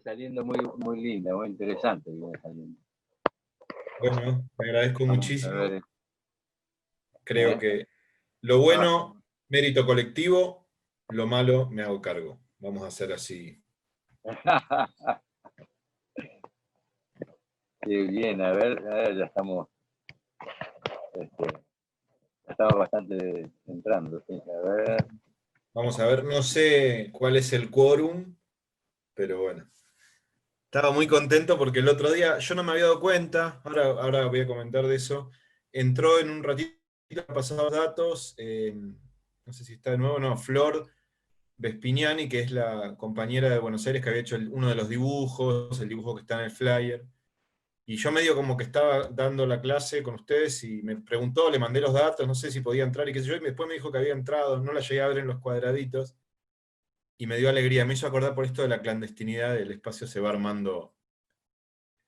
saliendo muy, muy linda, muy interesante. Viene saliendo. Bueno, te agradezco Vamos a muchísimo. ver. Creo que lo bueno, Ah, mérito colectivo, lo malo, me hago cargo. Vamos a hacer así. qué bien, a ver, ya estamos, estamos bastante entrando. Sí, a ver. Vamos a ver, no sé cuál es el quórum, pero bueno. Estaba muy contento porque el otro día, yo no me había dado cuenta, ahora voy a comentar de eso, entró en un ratito, pasado datos, no sé si está de nuevo, no, Flor Vespignani, que es la compañera de Buenos Aires que había hecho uno de los dibujos, el dibujo que está en el flyer. Y yo medio como que estaba dando la clase con ustedes y me preguntó, le mandé los datos, no sé si podía entrar y qué sé yo, y después me dijo que había entrado, no la llegué a ver en los cuadraditos, y me dio alegría, me hizo acordar por esto de la clandestinidad, el espacio se va armando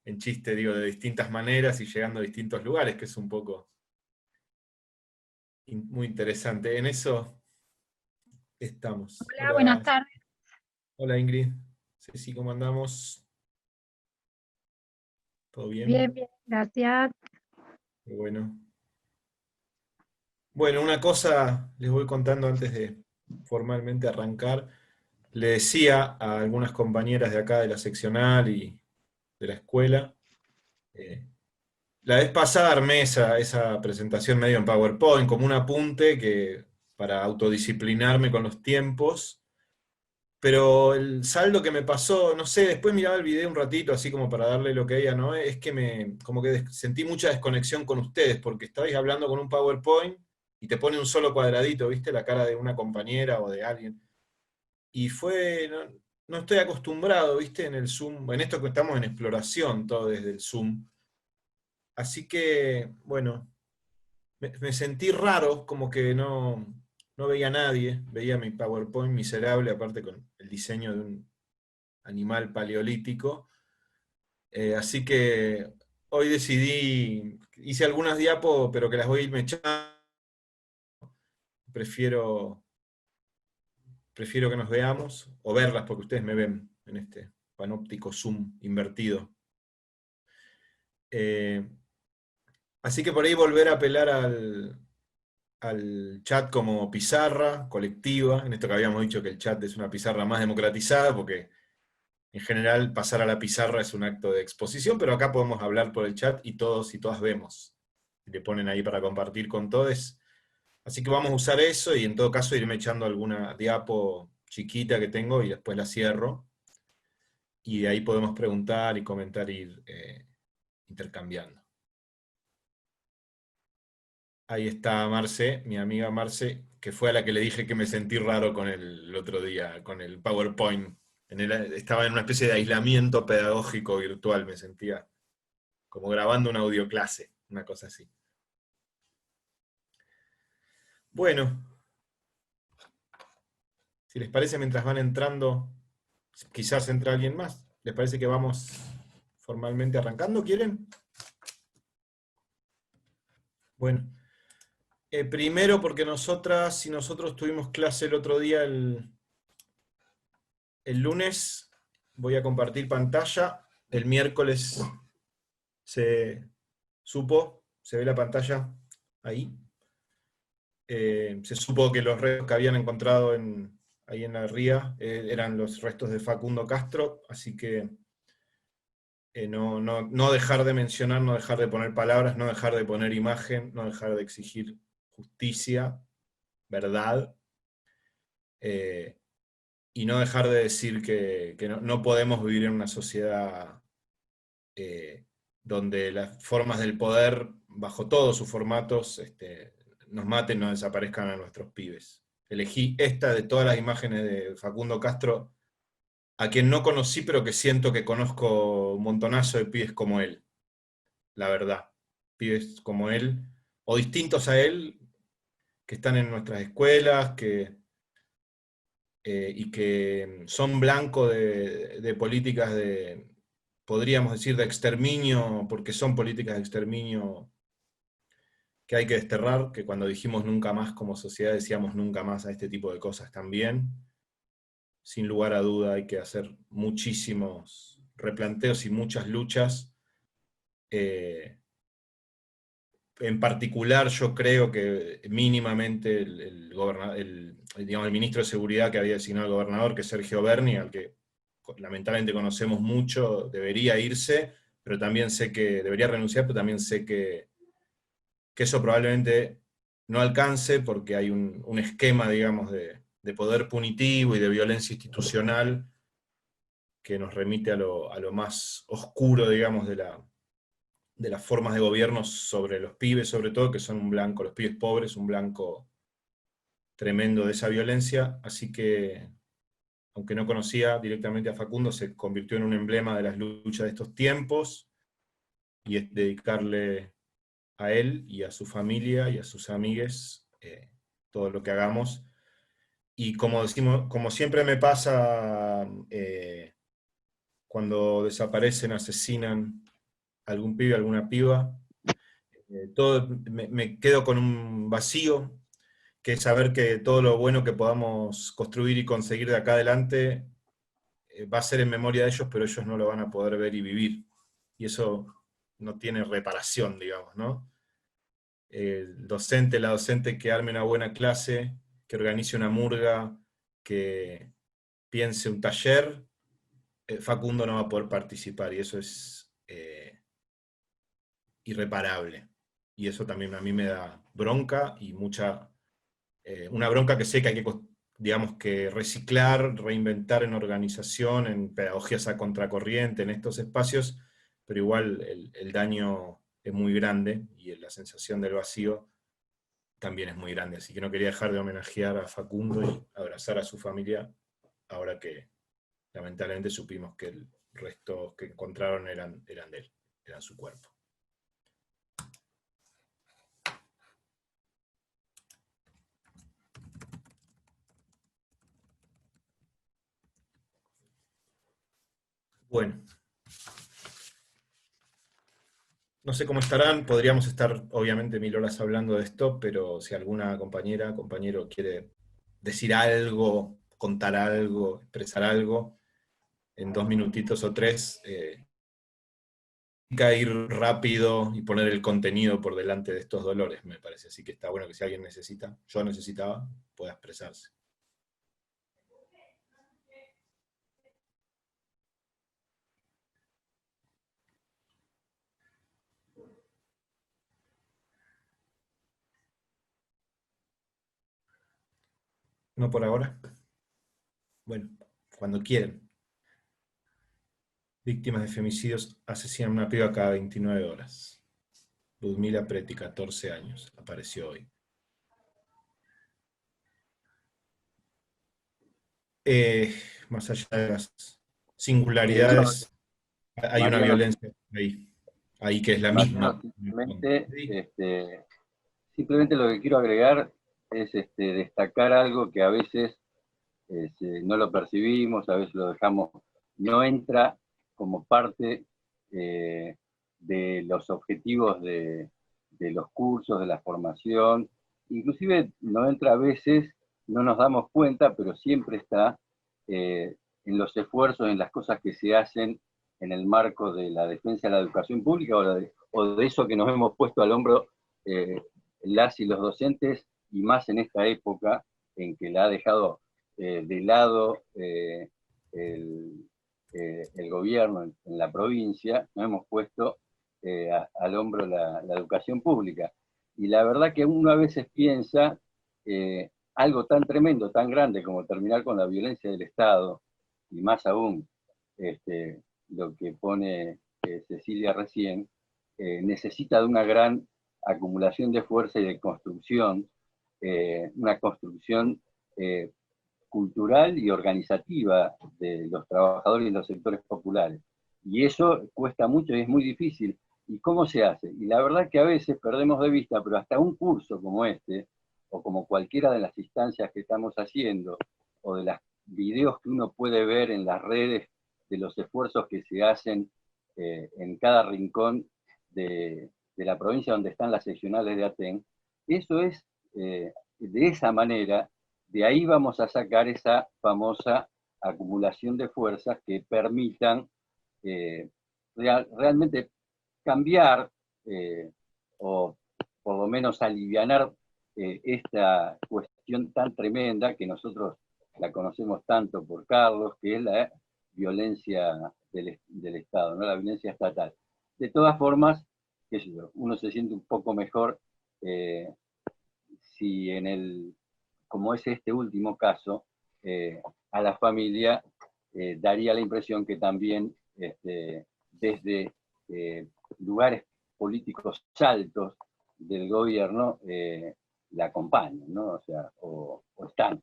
en chiste, digo, de distintas maneras y llegando a distintos lugares, que es un poco muy interesante. En eso estamos. Hola, buenas Hola, tardes. hola Ingrid. Ceci, ¿cómo andamos? ¿Todo bien? Bien, bien, gracias. Qué bueno. Bueno, una cosa les voy contando antes de formalmente arrancar. Le decía a algunas compañeras de acá de la seccional y de la escuela, la vez pasada armé esa presentación medio en PowerPoint, como un apunte para autodisciplinarme con los tiempos, pero el saldo que me pasó, no sé, después miraba el video un ratito, así como para darle lo que ella, ¿no? Es que como que sentí mucha desconexión con ustedes, porque estabais hablando con un PowerPoint y te pone un solo cuadradito, ¿viste? La cara de una compañera o de alguien. Y no estoy acostumbrado, ¿viste? En el Zoom, en esto que estamos en exploración, todo desde el Zoom. Así que, bueno, me sentí raro, como que no veía a nadie, veía mi PowerPoint miserable, aparte con el diseño de un animal paleolítico. Así que hoy hice algunas diapos, pero que las voy a ir echando. Prefiero, prefiero que nos veamos, o verlas porque ustedes me ven en este panóptico Zoom invertido. Así que por ahí volver a apelar al chat como pizarra colectiva, en esto que habíamos dicho que el chat es una pizarra más democratizada, porque en general pasar a la pizarra es un acto de exposición, pero acá podemos hablar por el chat y todos y todas vemos. Y le ponen ahí para compartir con todos. Así que vamos a usar eso y en todo caso irme echando alguna diapo chiquita que tengo y después la cierro. Y de ahí podemos preguntar y comentar, ir intercambiando. Ahí está Marce, mi amiga Marce, que fue a la que le dije que me sentí raro con el otro día, con el PowerPoint. Estaba en una especie de aislamiento pedagógico virtual, me sentía como grabando una audioclase, una cosa así. Bueno, si les parece, mientras van entrando, quizás entra alguien más. ¿Les parece que vamos formalmente arrancando? ¿Quieren? Bueno. Primero porque nosotras y nosotros tuvimos clase el otro día, el lunes, voy a compartir pantalla, el miércoles se ve la pantalla ahí, se supo que los restos que habían encontrado ahí en la ría eran los restos de Facundo Castro, así que no dejar de mencionar, no dejar de poner palabras, no dejar de poner imagen, no dejar de exigir justicia, verdad, y no dejar de decir que no podemos vivir en una sociedad donde las formas del poder, bajo todos sus formatos, nos maten, nos desaparezcan a nuestros pibes. Elegí esta de todas las imágenes de Facundo Castro, a quien no conocí, pero que siento que conozco un montonazo de pibes como él, la verdad. Pibes como él, o distintos a él, que están en nuestras escuelas, y que son blanco de políticas podríamos decir, de exterminio, porque son políticas de exterminio que hay que desterrar, que cuando dijimos nunca más como sociedad decíamos nunca más a este tipo de cosas también. sin lugar a duda hay que hacer muchísimos replanteos y muchas luchas. En particular, yo creo que mínimamente digamos, el ministro de Seguridad que había designado el gobernador, que es Sergio Berni, al que lamentablemente conocemos mucho, debería irse, pero también sé que debería renunciar, pero también sé que eso probablemente no alcance porque hay un esquema, digamos, de poder punitivo y de violencia institucional que nos remite a lo más oscuro, digamos, de las formas de gobierno sobre los pibes, sobre todo, que son un blanco, los pibes pobres, un blanco tremendo de esa violencia, así que, aunque no conocía directamente a Facundo, se convirtió en un emblema de las luchas de estos tiempos, y es dedicarle a él y a su familia y a sus amigues todo lo que hagamos. Y como decimos, como siempre me pasa, cuando desaparecen, asesinan a algún pibe, alguna piba, me quedo con un vacío, que es saber que todo lo bueno que podamos construir y conseguir de acá adelante va a ser en memoria de ellos, pero ellos no lo van a poder ver y vivir. Y eso no tiene reparación, digamos, ¿no? El docente, la docente que arme una buena clase, que organice una murga, que piense un taller, Facundo no va a poder participar, y eso es irreparable. Y eso también a mí me da bronca, y una bronca que sé que hay que, digamos, que reciclar, reinventar en organización, en pedagogías a contracorriente, en estos espacios, pero igual el daño es muy grande, y la sensación del vacío también es muy grande. Así que no quería dejar de homenajear a Facundo y abrazar a su familia, ahora que lamentablemente supimos que el resto que encontraron eran de él, eran su cuerpo. Bueno, no sé cómo estarán, podríamos estar obviamente 1000 horas hablando de esto, pero si alguna compañera, compañero quiere decir algo, contar algo, expresar algo, en 2 minutitos o 3, ir rápido y poner el contenido por delante de estos dolores, me parece. Así que está bueno que si alguien necesita, yo necesitaba, pueda expresarse. No por ahora. Bueno, cuando quieren. Víctimas de femicidios asesinan a una piba cada 29 horas. Ludmila Preti, 14 años, apareció hoy. Más allá de las singularidades, hay una Mariano, violencia ahí que es la misma. simplemente, Sí. simplemente lo que quiero agregar es destacar algo que a veces no lo percibimos, a veces lo dejamos, no entra como parte de los objetivos de los cursos, de la formación, inclusive no entra a veces, no nos damos cuenta, pero siempre está en los esfuerzos, en las cosas que se hacen en el marco de la defensa de la educación pública o de eso que nos hemos puesto al hombro las y los docentes, y más en esta época en que la ha dejado de lado el gobierno en la provincia, nos hemos puesto al hombro la educación pública. Y la verdad que uno a veces piensa algo tan tremendo, tan grande como terminar con la violencia del Estado, y más aún lo que pone Cecilia recién, necesita de una gran acumulación de fuerza y de construcción, una construcción cultural y organizativa de los trabajadores y los sectores populares. Y eso cuesta mucho y es muy difícil. ¿Y cómo se hace? Y la verdad que a veces perdemos de vista, pero hasta un curso como este, o como cualquiera de las instancias que estamos haciendo, o de los videos que uno puede ver en las redes de los esfuerzos que se hacen en cada rincón de la provincia donde están las seccionales de Aten, eso es de esa manera. De ahí vamos a sacar esa famosa acumulación de fuerzas que permitan realmente cambiar o por lo menos alivianar esta cuestión tan tremenda que nosotros la conocemos tanto por Carlos, que es la violencia del Estado, ¿no? La violencia estatal. De todas formas, qué sé yo, uno se siente un poco mejor si como es este último caso, a la familia daría la impresión que también desde lugares políticos altos del gobierno la acompañan, ¿no? O sea, o están.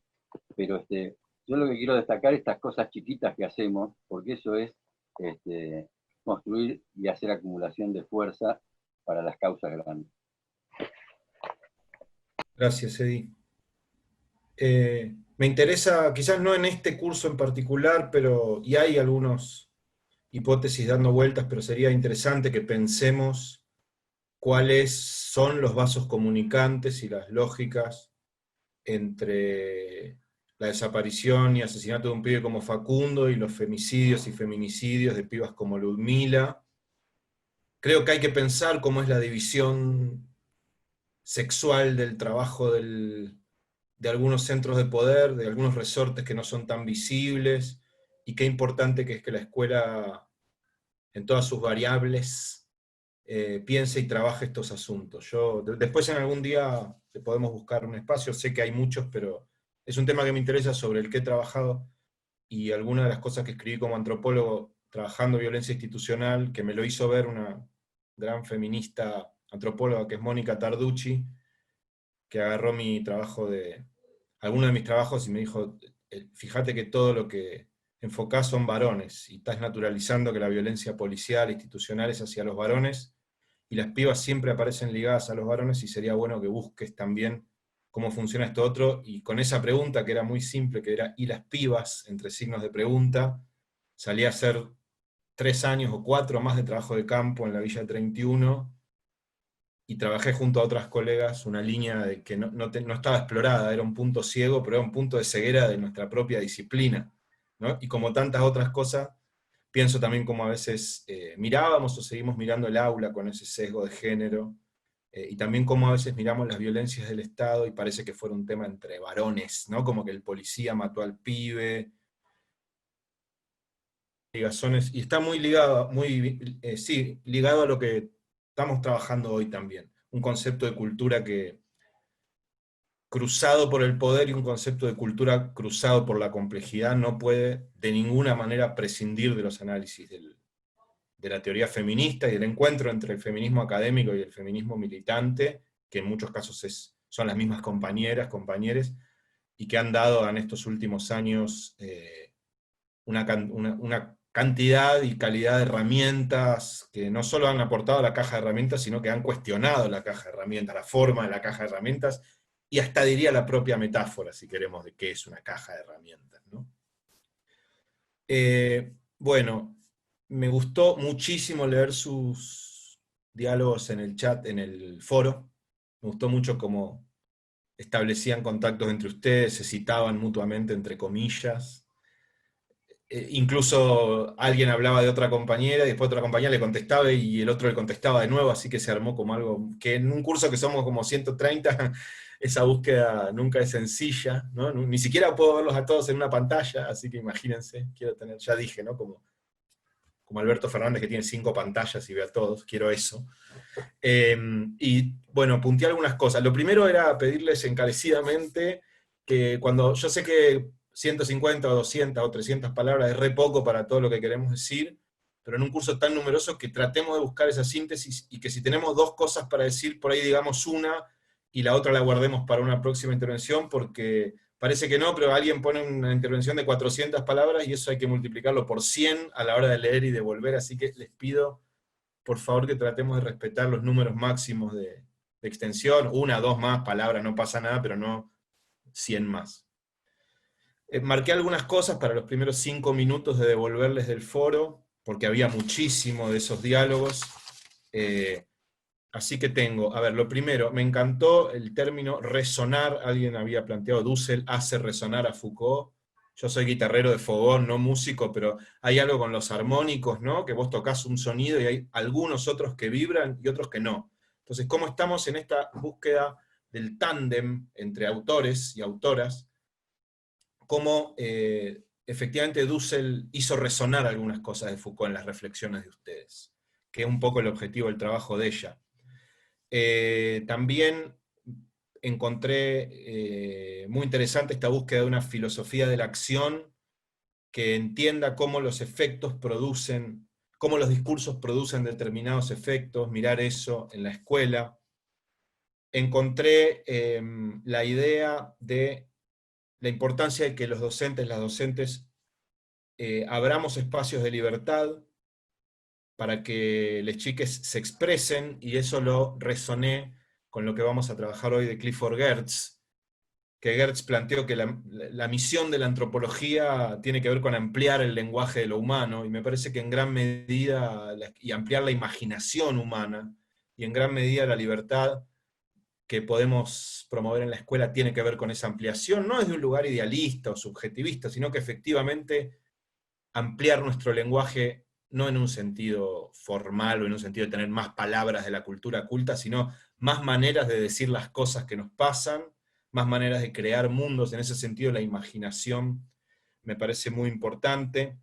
Pero yo lo que quiero destacar es estas cosas chiquitas que hacemos, porque eso es construir y hacer acumulación de fuerza para las causas grandes. Gracias, Edi. Me interesa, quizás no en este curso en particular, y hay algunas hipótesis dando vueltas, pero sería interesante que pensemos cuáles son los vasos comunicantes y las lógicas entre la desaparición y asesinato de un pibe como Facundo y los femicidios y feminicidios de pibas como Ludmila. Creo que hay que pensar cómo es la división sexual del trabajo de algunos centros de poder, de algunos resortes que no son tan visibles, y qué importante que es que la escuela, en todas sus variables, piense y trabaje estos asuntos. Después en algún día podemos buscar un espacio, sé que hay muchos, pero es un tema que me interesa, sobre el que he trabajado, y algunas de las cosas que escribí como antropólogo, trabajando violencia institucional, que me lo hizo ver una gran feminista antropóloga que es Mónica Tarducci, que agarró algunos de mis trabajos y me dijo, fíjate que todo lo que enfocás son varones, y estás naturalizando que la violencia policial, institucional, es hacia los varones, y las pibas siempre aparecen ligadas a los varones, y sería bueno que busques también cómo funciona esto otro, y con esa pregunta que era muy simple, que era, ¿y las pibas?, entre signos de pregunta, salí a hacer 3 años o 4 más de trabajo de campo en la Villa 31, y trabajé junto a otras colegas una línea de que no estaba explorada, era un punto ciego, pero era un punto de ceguera de nuestra propia disciplina, ¿no? Y como tantas otras cosas, pienso también como a veces mirábamos o seguimos mirando el aula con ese sesgo de género, y también como a veces miramos las violencias del Estado y parece que fuera un tema entre varones, ¿no? Como que el policía mató al pibe, ligazones, y está muy ligado, sí, ligado a lo que estamos trabajando hoy también. Un concepto de cultura cruzado por el poder, y un concepto de cultura cruzado por la complejidad, no puede de ninguna manera prescindir de los análisis de la teoría feminista y del encuentro entre el feminismo académico y el feminismo militante, que en muchos casos son las mismas compañeras, compañeros, y que han dado en estos últimos años una cantidad y calidad de herramientas que no solo han aportado a la caja de herramientas, sino que han cuestionado la caja de herramientas, la forma de la caja de herramientas, y hasta diría la propia metáfora, si queremos, de qué es una caja de herramientas, ¿no? Bueno, me gustó muchísimo leer sus diálogos en el chat, en el foro. Me gustó mucho cómo establecían contactos entre ustedes, se citaban mutuamente, entre comillas. Incluso alguien hablaba de otra compañera, y después otra compañera le contestaba y el otro le contestaba de nuevo, así que se armó como algo que en un curso que somos como 130, esa búsqueda nunca es sencilla, ¿no? Ni siquiera puedo verlos a todos en una pantalla, así que imagínense, quiero tener, ya dije, ¿no? Como Alberto Fernández, que tiene 5 pantallas y ve a todos, quiero eso. Y bueno, punteé algunas cosas. Lo primero era pedirles encarecidamente que cuando, yo sé que 150 o 200 o 300 palabras es re poco para todo lo que queremos decir, pero en un curso tan numeroso que tratemos de buscar esa síntesis, y que si tenemos 2 cosas para decir, por ahí digamos una, y la otra la guardemos para una próxima intervención, porque parece que no, pero alguien pone una intervención de 400 palabras, y eso hay que multiplicarlo por 100 a la hora de leer y de volver, así que les pido por favor que tratemos de respetar los números máximos de extensión, 1 o 2 más palabras, no pasa nada, pero no 100 más. Marqué algunas cosas para los primeros 5 minutos de devolverles del foro, porque había muchísimo de esos diálogos, así que tengo, a ver, lo primero, me encantó el término resonar, alguien había planteado, Dussel hace resonar a Foucault, Yo soy guitarrero de fogón, no músico, pero hay algo con los armónicos, ¿no? Que vos tocás un sonido y hay algunos otros que vibran y otros que no. Entonces, ¿cómo estamos en esta búsqueda del tándem entre autores y autoras? Cómo efectivamente Dussel hizo resonar algunas cosas de Foucault en las reflexiones de ustedes, que es un poco el objetivo del trabajo de ella. También encontré muy interesante esta búsqueda de una filosofía de la acción que entienda cómo los efectos producen, cómo los discursos producen determinados efectos, mirar eso en la escuela. Encontré la idea de la importancia de que los docentes, las docentes, abramos espacios de libertad para que las chicas se expresen, y eso lo resoné con lo que vamos a trabajar hoy de Clifford Geertz, que Geertz planteó que la misión de la antropología tiene que ver con ampliar el lenguaje de lo humano, y me parece que en gran medida, y ampliar la imaginación humana, y en gran medida la libertad que podemos promover en la escuela tiene que ver con esa ampliación, no desde un lugar idealista o subjetivista, sino que efectivamente ampliar nuestro lenguaje no en un sentido formal o en un sentido de tener más palabras de la cultura culta, sino más maneras de decir las cosas que nos pasan, más maneras de crear mundos. En ese sentido, la imaginación me parece muy importante.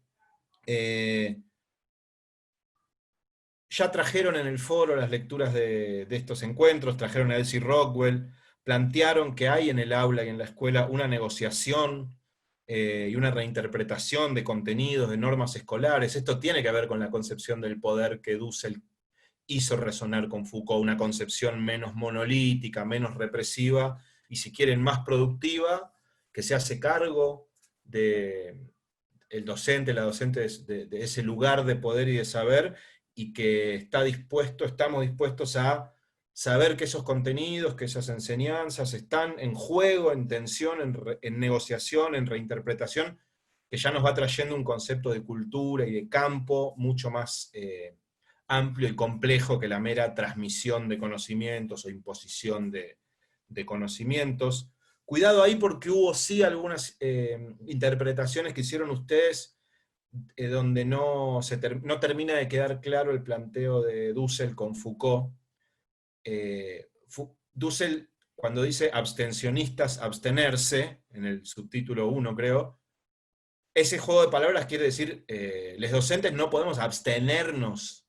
Ya trajeron en el foro las lecturas de estos encuentros, trajeron a Elsie Rockwell, plantearon que hay en el aula y en la escuela una negociación y una reinterpretación de contenidos, de normas escolares. Esto tiene que ver con la concepción del poder que Dussel hizo resonar con Foucault, una concepción menos monolítica, menos represiva, y si quieren más productiva, que se hace cargo de el docente, la docente de ese lugar de poder y de saber, y que estamos dispuestos a saber que esos contenidos, que esas enseñanzas están en juego, en tensión, en negociación, en reinterpretación, que ya nos va trayendo un concepto de cultura y de campo mucho más amplio y complejo que la mera transmisión de conocimientos o imposición de conocimientos. Cuidado ahí, porque hubo sí algunas interpretaciones que hicieron ustedes donde no termina de quedar claro el planteo de Dussel con Foucault. Dussel, cuando dice abstencionistas, abstenerse, en el subtítulo 1 creo, ese juego de palabras quiere decir, los docentes no podemos abstenernos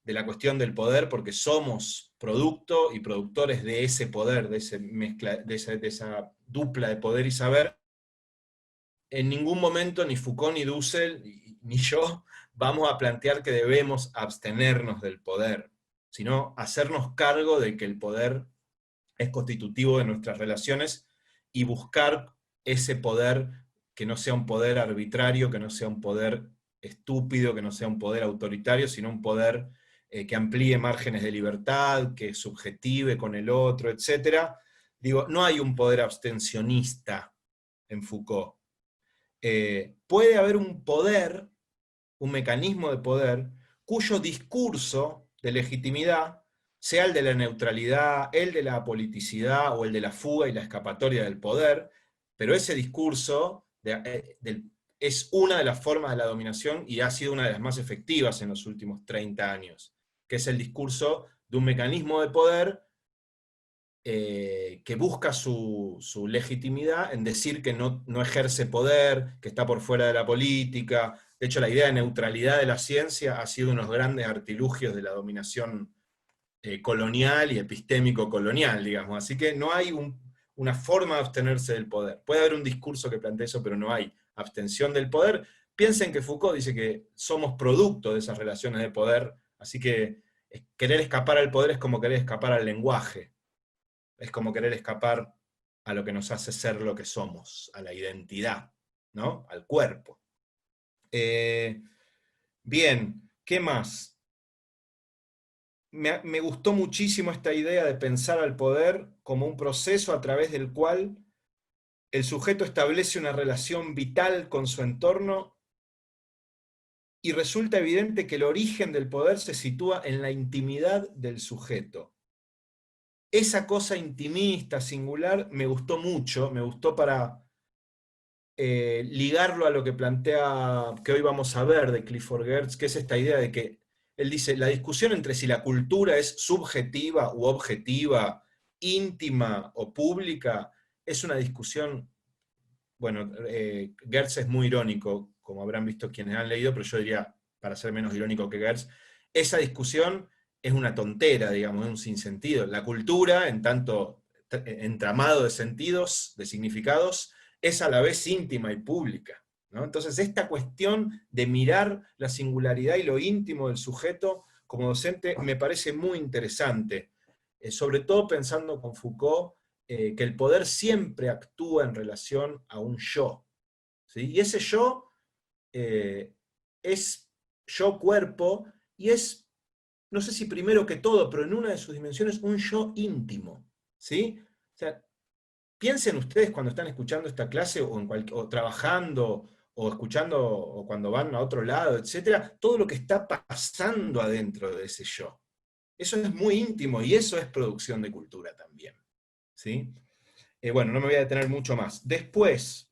de la cuestión del poder porque somos producto y productores de ese poder, de esa dupla de poder y saber. En ningún momento ni Foucault, ni Dussel, ni yo vamos a plantear que debemos abstenernos del poder, sino hacernos cargo de que el poder es constitutivo de nuestras relaciones y buscar ese poder que no sea un poder arbitrario, que no sea un poder estúpido, que no sea un poder autoritario, sino un poder que amplíe márgenes de libertad, que subjetive con el otro, etc. Digo, no hay un poder abstencionista en Foucault. Puede haber un poder, un mecanismo de poder, cuyo discurso de legitimidad sea el de la neutralidad, el de la apoliticidad o el de la fuga y la escapatoria del poder, pero ese discurso es una de las formas de la dominación y ha sido una de las más efectivas en los últimos 30 años, que es el discurso de un mecanismo de poder que busca su legitimidad en decir que no ejerce poder, que está por fuera de la política. De hecho, la idea de neutralidad de la ciencia ha sido uno de los grandes artilugios de la dominación colonial y epistémico-colonial, digamos. Así que no hay una forma de abstenerse del poder. Puede haber un discurso que plantee eso, pero no hay abstención del poder. Piensen que Foucault dice que somos producto de esas relaciones de poder, así que querer escapar al poder es como querer escapar al lenguaje. Es como querer escapar a lo que nos hace ser lo que somos, a la identidad, ¿no? Al cuerpo. Bien, ¿qué más? Me gustó muchísimo esta idea de pensar al poder como un proceso a través del cual el sujeto establece una relación vital con su entorno y resulta evidente que el origen del poder se sitúa en la intimidad del sujeto. Esa cosa intimista, singular, me gustó mucho, me gustó para ligarlo a lo que plantea, que hoy vamos a ver de Clifford Geertz, que es esta idea de que él dice, la discusión entre si la cultura es subjetiva u objetiva, íntima o pública, es una discusión, bueno, Geertz es muy irónico, como habrán visto quienes han leído, pero yo diría, para ser menos irónico que Geertz, esa discusión es una tontera, digamos, es un sinsentido. La cultura, en tanto entramado de sentidos, de significados, es a la vez íntima y pública, ¿no? Entonces, esta cuestión de mirar la singularidad y lo íntimo del sujeto como docente me parece muy interesante, sobre todo pensando con Foucault, que el poder siempre actúa en relación a un yo, ¿sí? Y ese yo es yo cuerpo, y es, no sé si primero que todo, pero en una de sus dimensiones, un yo íntimo, ¿sí? O sea, piensen ustedes cuando están escuchando esta clase, o trabajando, o escuchando, o cuando van a otro lado, etcétera, todo lo que está pasando adentro de ese yo. Eso es muy íntimo, y eso es producción de cultura también, ¿sí? Bueno, no me voy a detener mucho más. Después,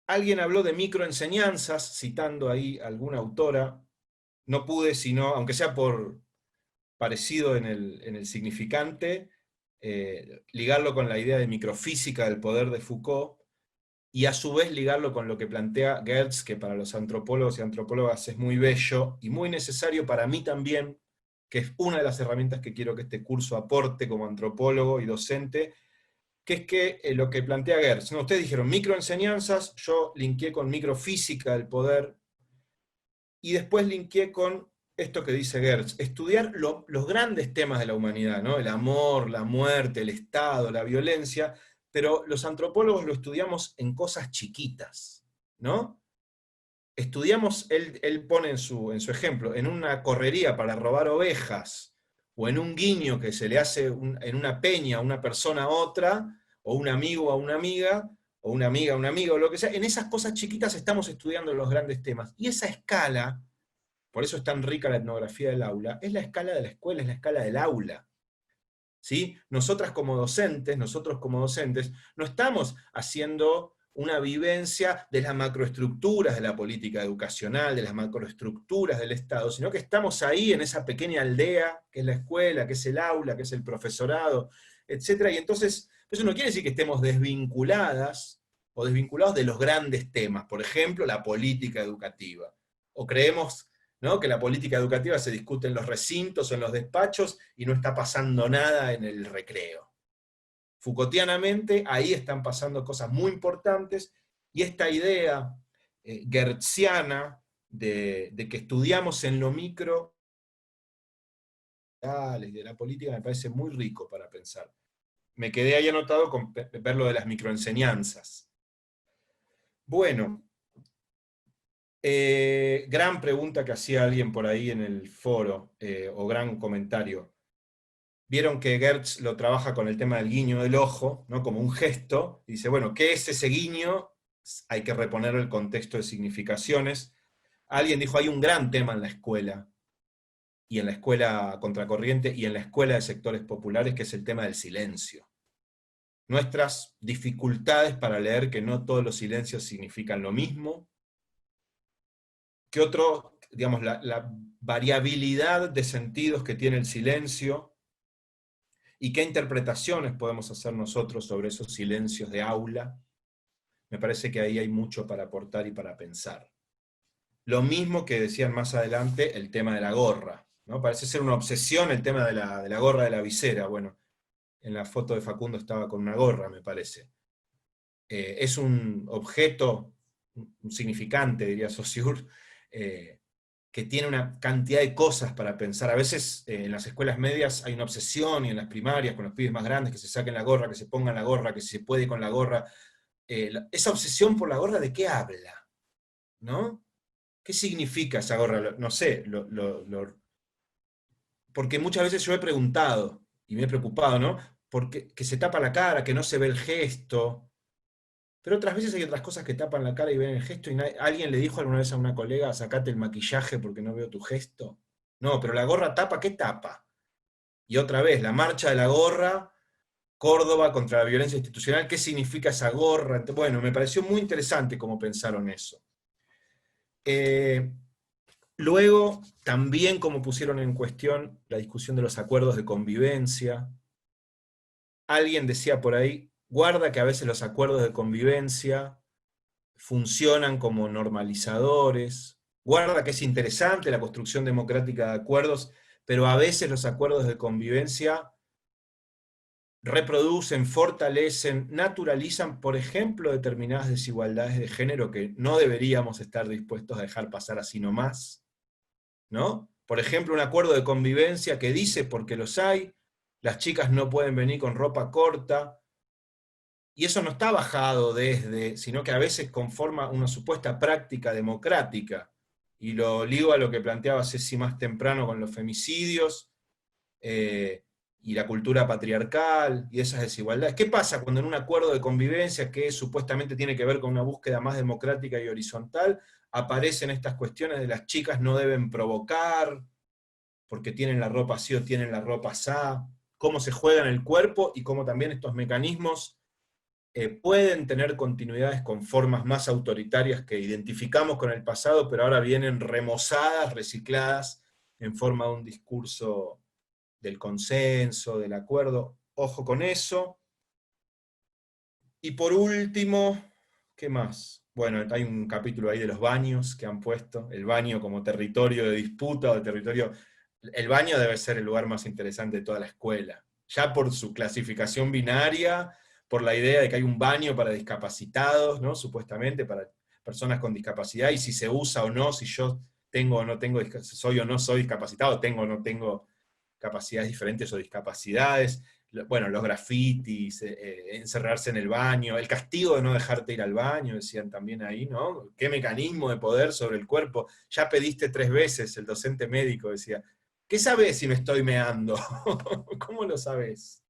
alguien habló de microenseñanzas, citando ahí a alguna autora. No pude, sino, aunque sea por parecido en el significante, ligarlo con la idea de microfísica del poder de Foucault, y a su vez ligarlo con lo que plantea Geertz, que para los antropólogos y antropólogas es muy bello, y muy necesario para mí también, que es una de las herramientas que quiero que este curso aporte como antropólogo y docente, que es que lo que plantea Geertz, ¿no? Ustedes dijeron microenseñanzas, yo linkeé con microfísica del poder, y después linkeé con esto que dice Geertz, estudiar los grandes temas de la humanidad, ¿no? El amor, la muerte, el Estado, la violencia, pero los antropólogos lo estudiamos en cosas chiquitas, ¿no? Estudiamos, él pone en su ejemplo, en una correría para robar ovejas, o en un guiño que se le hace en una peña a una persona a otra, o un amigo a una amiga, o una amiga a un amigo, o lo que sea, en esas cosas chiquitas estamos estudiando los grandes temas. Y esa escala, por eso es tan rica la etnografía del aula, es la escala de la escuela, es la escala del aula. ¿Sí? Nosotros como docentes, no estamos haciendo una vivencia de las macroestructuras de la política educacional, de las macroestructuras del Estado, sino que estamos ahí en esa pequeña aldea, que es la escuela, que es el aula, que es el profesorado, etc. Y entonces, eso no quiere decir que estemos desvinculadas o desvinculados de los grandes temas, por ejemplo, la política educativa. O creemos, ¿no?, que la política educativa se discute en los recintos o en los despachos y no está pasando nada en el recreo. Foucaultianamente, ahí están pasando cosas muy importantes, y esta idea geertziana de que estudiamos en lo micro de la política me parece muy rico para pensar. Me quedé ahí anotado con ver lo de las microenseñanzas. Bueno, gran pregunta que hacía alguien por ahí en el foro, o gran comentario. Vieron que Geertz lo trabaja con el tema del guiño del ojo, ¿no?, como un gesto, y dice, bueno, ¿qué es ese guiño? Hay que reponer el contexto de significaciones. Alguien dijo, hay un gran tema en la escuela, y en la escuela contracorriente, y en la escuela de sectores populares, que es el tema del silencio. Nuestras dificultades para leer que no todos los silencios significan lo mismo, que otro, digamos, la variabilidad de sentidos que tiene el silencio, y qué interpretaciones podemos hacer nosotros sobre esos silencios de aula. Me parece que ahí hay mucho para aportar y para pensar. Lo mismo que decían más adelante, el tema de la gorra, ¿no? Parece ser una obsesión el tema de la gorra de la visera. Bueno, en la foto de Facundo estaba con una gorra, me parece. Es un objeto, un significante, diría Saussure, que tiene una cantidad de cosas para pensar. A veces en las escuelas medias hay una obsesión, y en las primarias con los pibes más grandes, que se saquen la gorra, que se pongan la gorra, que se puede con la gorra. Esa obsesión por la gorra, ¿de qué habla? ¿No? ¿Qué significa esa gorra? No sé, porque muchas veces yo he preguntado, y me he preocupado, ¿no? Porque que se tapa la cara, que no se ve el gesto. Pero otras veces hay otras cosas que tapan la cara y ven el gesto, y alguien le dijo alguna vez a una colega, sacate el maquillaje porque no veo tu gesto. No, pero la gorra tapa, ¿qué tapa? Y otra vez, la marcha de la gorra Córdoba contra la violencia institucional, ¿qué significa esa gorra? Bueno, me pareció muy interesante cómo pensaron eso. Luego, también como pusieron en cuestión la discusión de los acuerdos de convivencia. Alguien decía por ahí, guarda que a veces los acuerdos de convivencia funcionan como normalizadores, guarda que es interesante la construcción democrática de acuerdos, pero a veces los acuerdos de convivencia reproducen, fortalecen, naturalizan, por ejemplo, determinadas desigualdades de género que no deberíamos estar dispuestos a dejar pasar así nomás, ¿no? Por ejemplo, un acuerdo de convivencia que dice, porque los hay, las chicas no pueden venir con ropa corta, y eso no está bajado desde, sino que a veces conforma una supuesta práctica democrática, y lo ligo a lo que planteaba Ceci más temprano con los femicidios, y la cultura patriarcal, y esas desigualdades. ¿Qué pasa cuando en un acuerdo de convivencia que supuestamente tiene que ver con una búsqueda más democrática y horizontal, aparecen estas cuestiones de las chicas no deben provocar, porque tienen la ropa así o tienen la ropa así, cómo se juega en el cuerpo, y cómo también estos mecanismos pueden tener continuidades con formas más autoritarias que identificamos con el pasado, pero ahora vienen remozadas, recicladas, en forma de un discurso del consenso, del acuerdo. Ojo con eso. Y por último, ¿qué más? Bueno, hay un capítulo ahí de los baños que han puesto, el baño como territorio de disputa, o de territorio... El baño debe ser el lugar más interesante de toda la escuela, ya por su clasificación binaria, por la idea de que hay un baño para discapacitados, ¿no? Supuestamente para personas con discapacidad, y si se usa o no, si yo tengo o no tengo, soy o no soy discapacitado, tengo o no tengo capacidades diferentes o discapacidades, bueno, los grafitis, encerrarse en el baño, el castigo de no dejarte ir al baño, decían también ahí, ¿no? ¿Qué mecanismo de poder sobre el cuerpo? Ya pediste 3 veces, el docente médico decía, ¿qué sabés si me estoy meando? ¿Cómo lo sabés?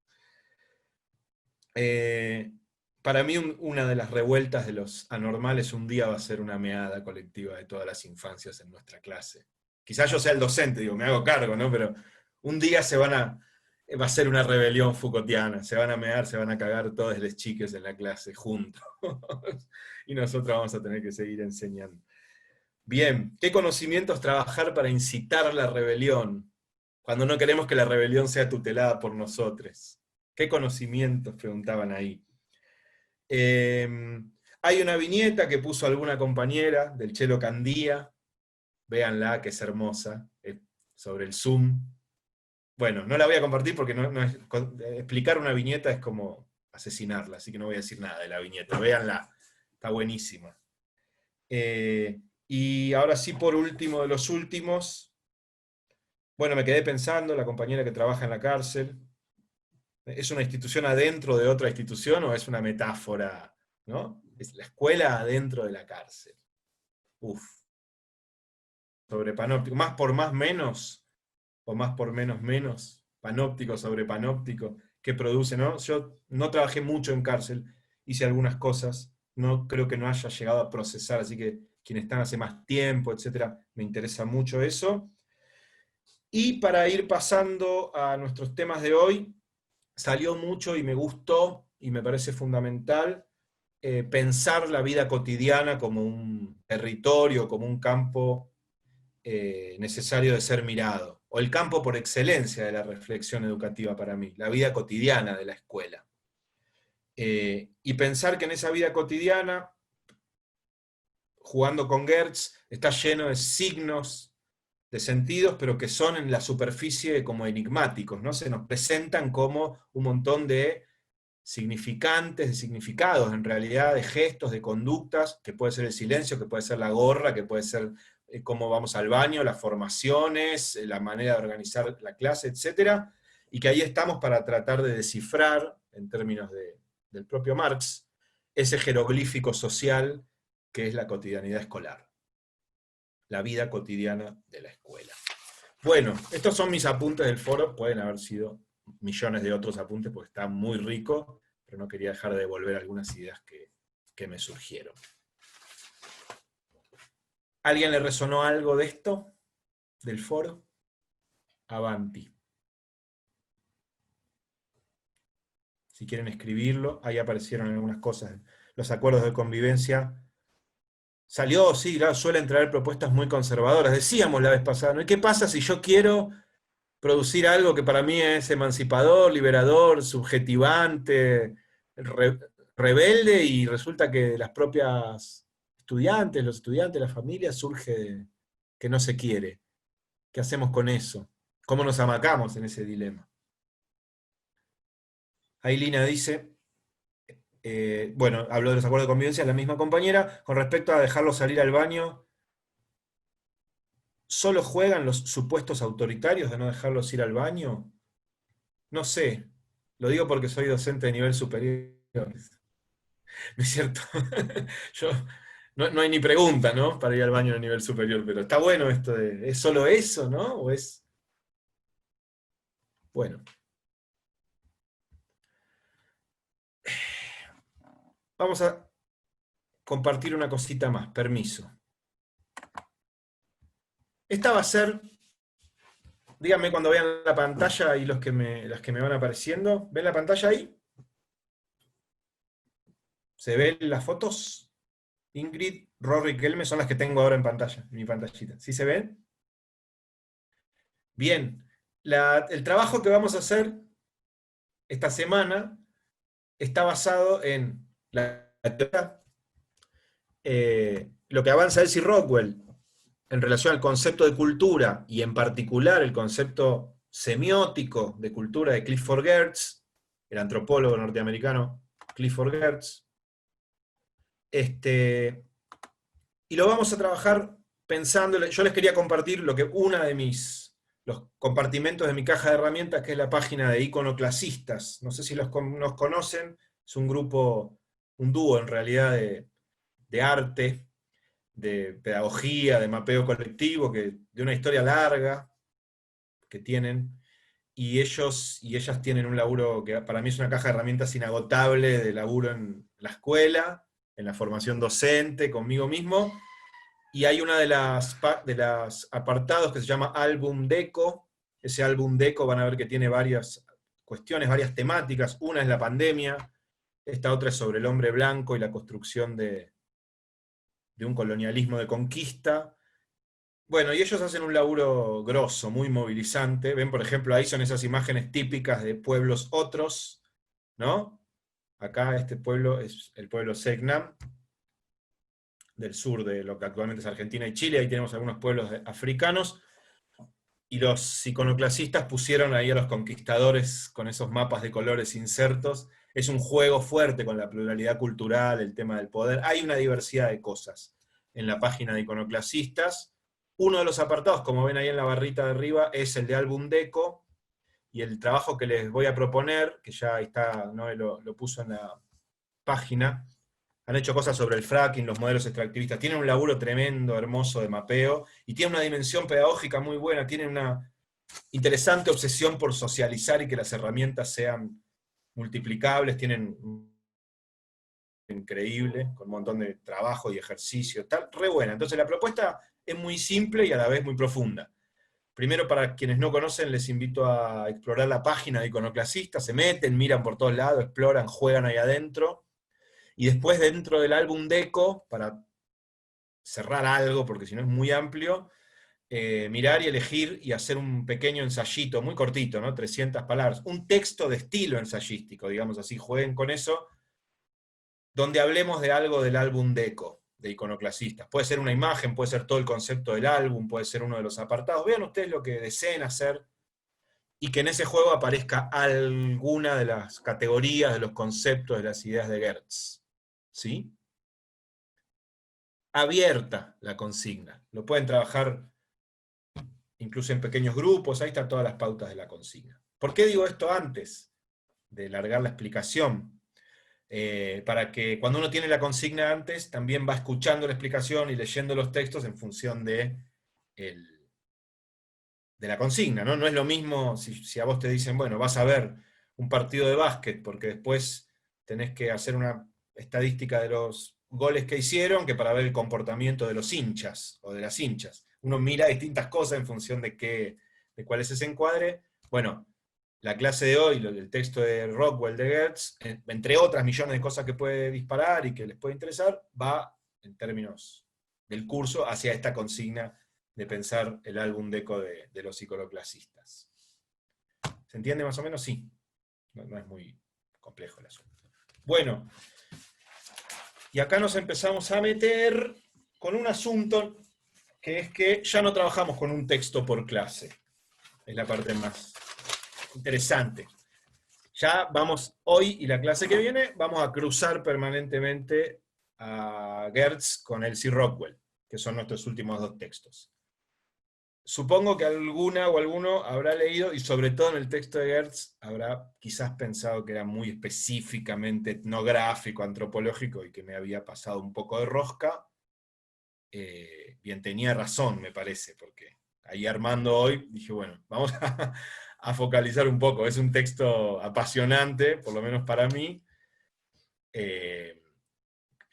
Para mí una de las revueltas de los anormales un día va a ser una meada colectiva de todas las infancias en nuestra clase. Quizás yo sea el docente, digo, me hago cargo, ¿no? Pero un día va a ser una rebelión Foucaultiana, se van a mear, se van a cagar todos los chiques en la clase juntos. Y nosotros vamos a tener que seguir enseñando. Bien, ¿qué conocimientos trabajar para incitar la rebelión? Cuando no queremos que la rebelión sea tutelada por nosotros. ¿Qué conocimientos? Preguntaban ahí. Hay una viñeta que puso alguna compañera del Chelo Candía, véanla que es hermosa, sobre el Zoom. Bueno, no la voy a compartir porque explicar una viñeta es como asesinarla, así que no voy a decir nada de la viñeta, véanla, está buenísima. Y ahora sí, por último de los últimos, bueno, me quedé pensando, la compañera que trabaja en la cárcel, ¿es una institución adentro de otra institución o es una metáfora, ¿no? Es la escuela adentro de la cárcel. Uf. Sobre panóptico, más por más menos, o más por menos menos, panóptico sobre panóptico, que produce, ¿no? Yo no trabajé mucho en cárcel, hice algunas cosas, no creo que no haya llegado a procesar, así que quienes están hace más tiempo, etcétera, me interesa mucho eso. Y para ir pasando a nuestros temas de hoy, salió mucho y me gustó, y me parece fundamental, pensar la vida cotidiana como un territorio, como un campo necesario de ser mirado, o el campo por excelencia de la reflexión educativa para mí, la vida cotidiana de la escuela. Y pensar que en esa vida cotidiana, jugando con Gertz, está lleno de signos, de sentidos, pero que son en la superficie como enigmáticos, ¿no? Se nos presentan como un montón de significantes, de significados, en realidad, de gestos, de conductas, que puede ser el silencio, que puede ser la gorra, que puede ser cómo vamos al baño, las formaciones, la manera de organizar la clase, etc. Y que ahí estamos para tratar de descifrar, en términos del propio Marx, ese jeroglífico social que es la cotidianidad escolar, la vida cotidiana de la escuela. Bueno, estos son mis apuntes del foro, pueden haber sido millones de otros apuntes porque está muy rico, pero no quería dejar de devolver algunas ideas que me surgieron. ¿Alguien le resonó algo de esto? ¿Del foro? Avanti. si quieren escribirlo, ahí aparecieron algunas cosas. Los acuerdos de convivencia. Salió, sí, claro, suelen traer propuestas muy conservadoras. Decíamos la vez pasada, ¿no? ¿Y qué pasa si yo quiero producir algo que para mí es emancipador, liberador, subjetivante, rebelde, y resulta que las propias estudiantes, los estudiantes, las familias, surge que no se quiere? ¿Qué hacemos con eso? ¿Cómo nos amacamos en ese dilema? Ahí Lina dice, bueno, habló de los acuerdos de convivencia, la misma compañera, con respecto a dejarlo salir al baño, ¿solo juegan los supuestos autoritarios de no dejarlos ir al baño? No sé, lo digo porque soy docente de nivel superior. ¿No es cierto? Yo, no hay ni pregunta, ¿no? Para ir al baño a nivel superior, pero está bueno esto de, ¿es solo eso, no? ¿O es...? Bueno. Vamos a compartir una cosita más, permiso. Esta va a ser, díganme cuando vean la pantalla y las que me van apareciendo. ¿Ven la pantalla ahí? ¿Se ven las fotos? Ingrid, Rory, Kelme son las que tengo ahora en pantalla, en mi pantallita. ¿Sí se ven? Bien. El trabajo que vamos a hacer esta semana está basado en lo que avanza Elsie Rockwell en relación al concepto de cultura, y en particular el concepto semiótico de cultura de Clifford Geertz, el antropólogo norteamericano Clifford Geertz. Y lo vamos a trabajar pensando, yo les quería compartir lo que los compartimentos de mi caja de herramientas, que es la página de Iconoclasistas. No sé si nos conocen, es un grupo, un dúo en realidad de arte, de pedagogía, de mapeo colectivo, de una historia larga que tienen, y ellos y ellas tienen un laburo que para mí es una caja de herramientas inagotable de laburo en la escuela, en la formación docente, conmigo mismo, y hay una de las apartados que se llama Álbum Deco. Ese Álbum Deco van a ver que tiene varias cuestiones, varias temáticas. Una es la pandemia, esta otra es sobre el hombre blanco y la construcción de un colonialismo de conquista. Bueno, y ellos hacen un laburo grosso, muy movilizante. Ven, por ejemplo, ahí son esas imágenes típicas de pueblos otros, ¿no? Acá este pueblo es el pueblo Selknam, del sur de lo que actualmente es Argentina y Chile. Ahí tenemos algunos pueblos africanos. Y los iconoclasistas pusieron ahí a los conquistadores con esos mapas de colores insertos. Es un juego fuerte con la pluralidad cultural, el tema del poder. Hay una diversidad de cosas en la página de Iconoclasistas. Uno de los apartados, como ven ahí en la barrita de arriba, es el de Álbum Deco, y el trabajo que les voy a proponer, que ya está, Noé lo puso en la página, han hecho cosas sobre el fracking, los modelos extractivistas, tienen un laburo tremendo, hermoso de mapeo, y tienen una dimensión pedagógica muy buena, tienen una interesante obsesión por socializar y que las herramientas sean multiplicables, tienen increíble, con un montón de trabajo y ejercicio, tal, re buena. Entonces la propuesta es muy simple y a la vez muy profunda. Primero, para quienes no conocen, les invito a explorar la página de Iconoclasistas, se meten, miran por todos lados, exploran, juegan ahí adentro, y después dentro del álbum Deco, para cerrar algo, porque si no es muy amplio, mirar y elegir y hacer un pequeño ensayito, muy cortito, ¿no? 300 palabras, un texto de estilo ensayístico, digamos así, jueguen con eso, donde hablemos de algo del álbum Deco, de Iconoclasistas. Puede ser una imagen, puede ser todo el concepto del álbum, puede ser uno de los apartados. Vean ustedes lo que deseen hacer, y que en ese juego aparezca alguna de las categorías, de los conceptos, de las ideas de Geertz. ¿Sí? Abierta la consigna. Lo pueden trabajar incluso en pequeños grupos, ahí están todas las pautas de la consigna. ¿Por qué digo esto antes de largar la explicación? Para que cuando uno tiene la consigna antes, también va escuchando la explicación y leyendo los textos en función de la consigna, ¿no? No es lo mismo si a vos te dicen, bueno, vas a ver un partido de básquet, porque después tenés que hacer una estadística de los goles que hicieron, que para ver el comportamiento de los hinchas, o de las hinchas. Uno mira distintas cosas en función de cuál es ese encuadre. Bueno, la clase de hoy, el texto de Rockwell de Gertz, entre otras millones de cosas que puede disparar y que les puede interesar, va, en términos del curso, hacia esta consigna de pensar el álbum deco de los iconoclasistas. ¿Se entiende más o menos? Sí. No es muy complejo el asunto. Bueno, y acá nos empezamos a meter con un asunto que es que ya no trabajamos con un texto por clase. Es la parte más interesante. Ya vamos, hoy y la clase que viene, vamos a cruzar permanentemente a Gertz con Elsie Rockwell, que son nuestros últimos dos textos. Supongo que alguna o alguno habrá leído, y sobre todo en el texto de Gertz, habrá quizás pensado que era muy específicamente etnográfico, antropológico, y que me había pasado un poco de rosca. Bien, tenía razón, me parece, porque ahí armando hoy, dije, bueno, vamos a focalizar un poco. Es un texto apasionante, por lo menos para mí,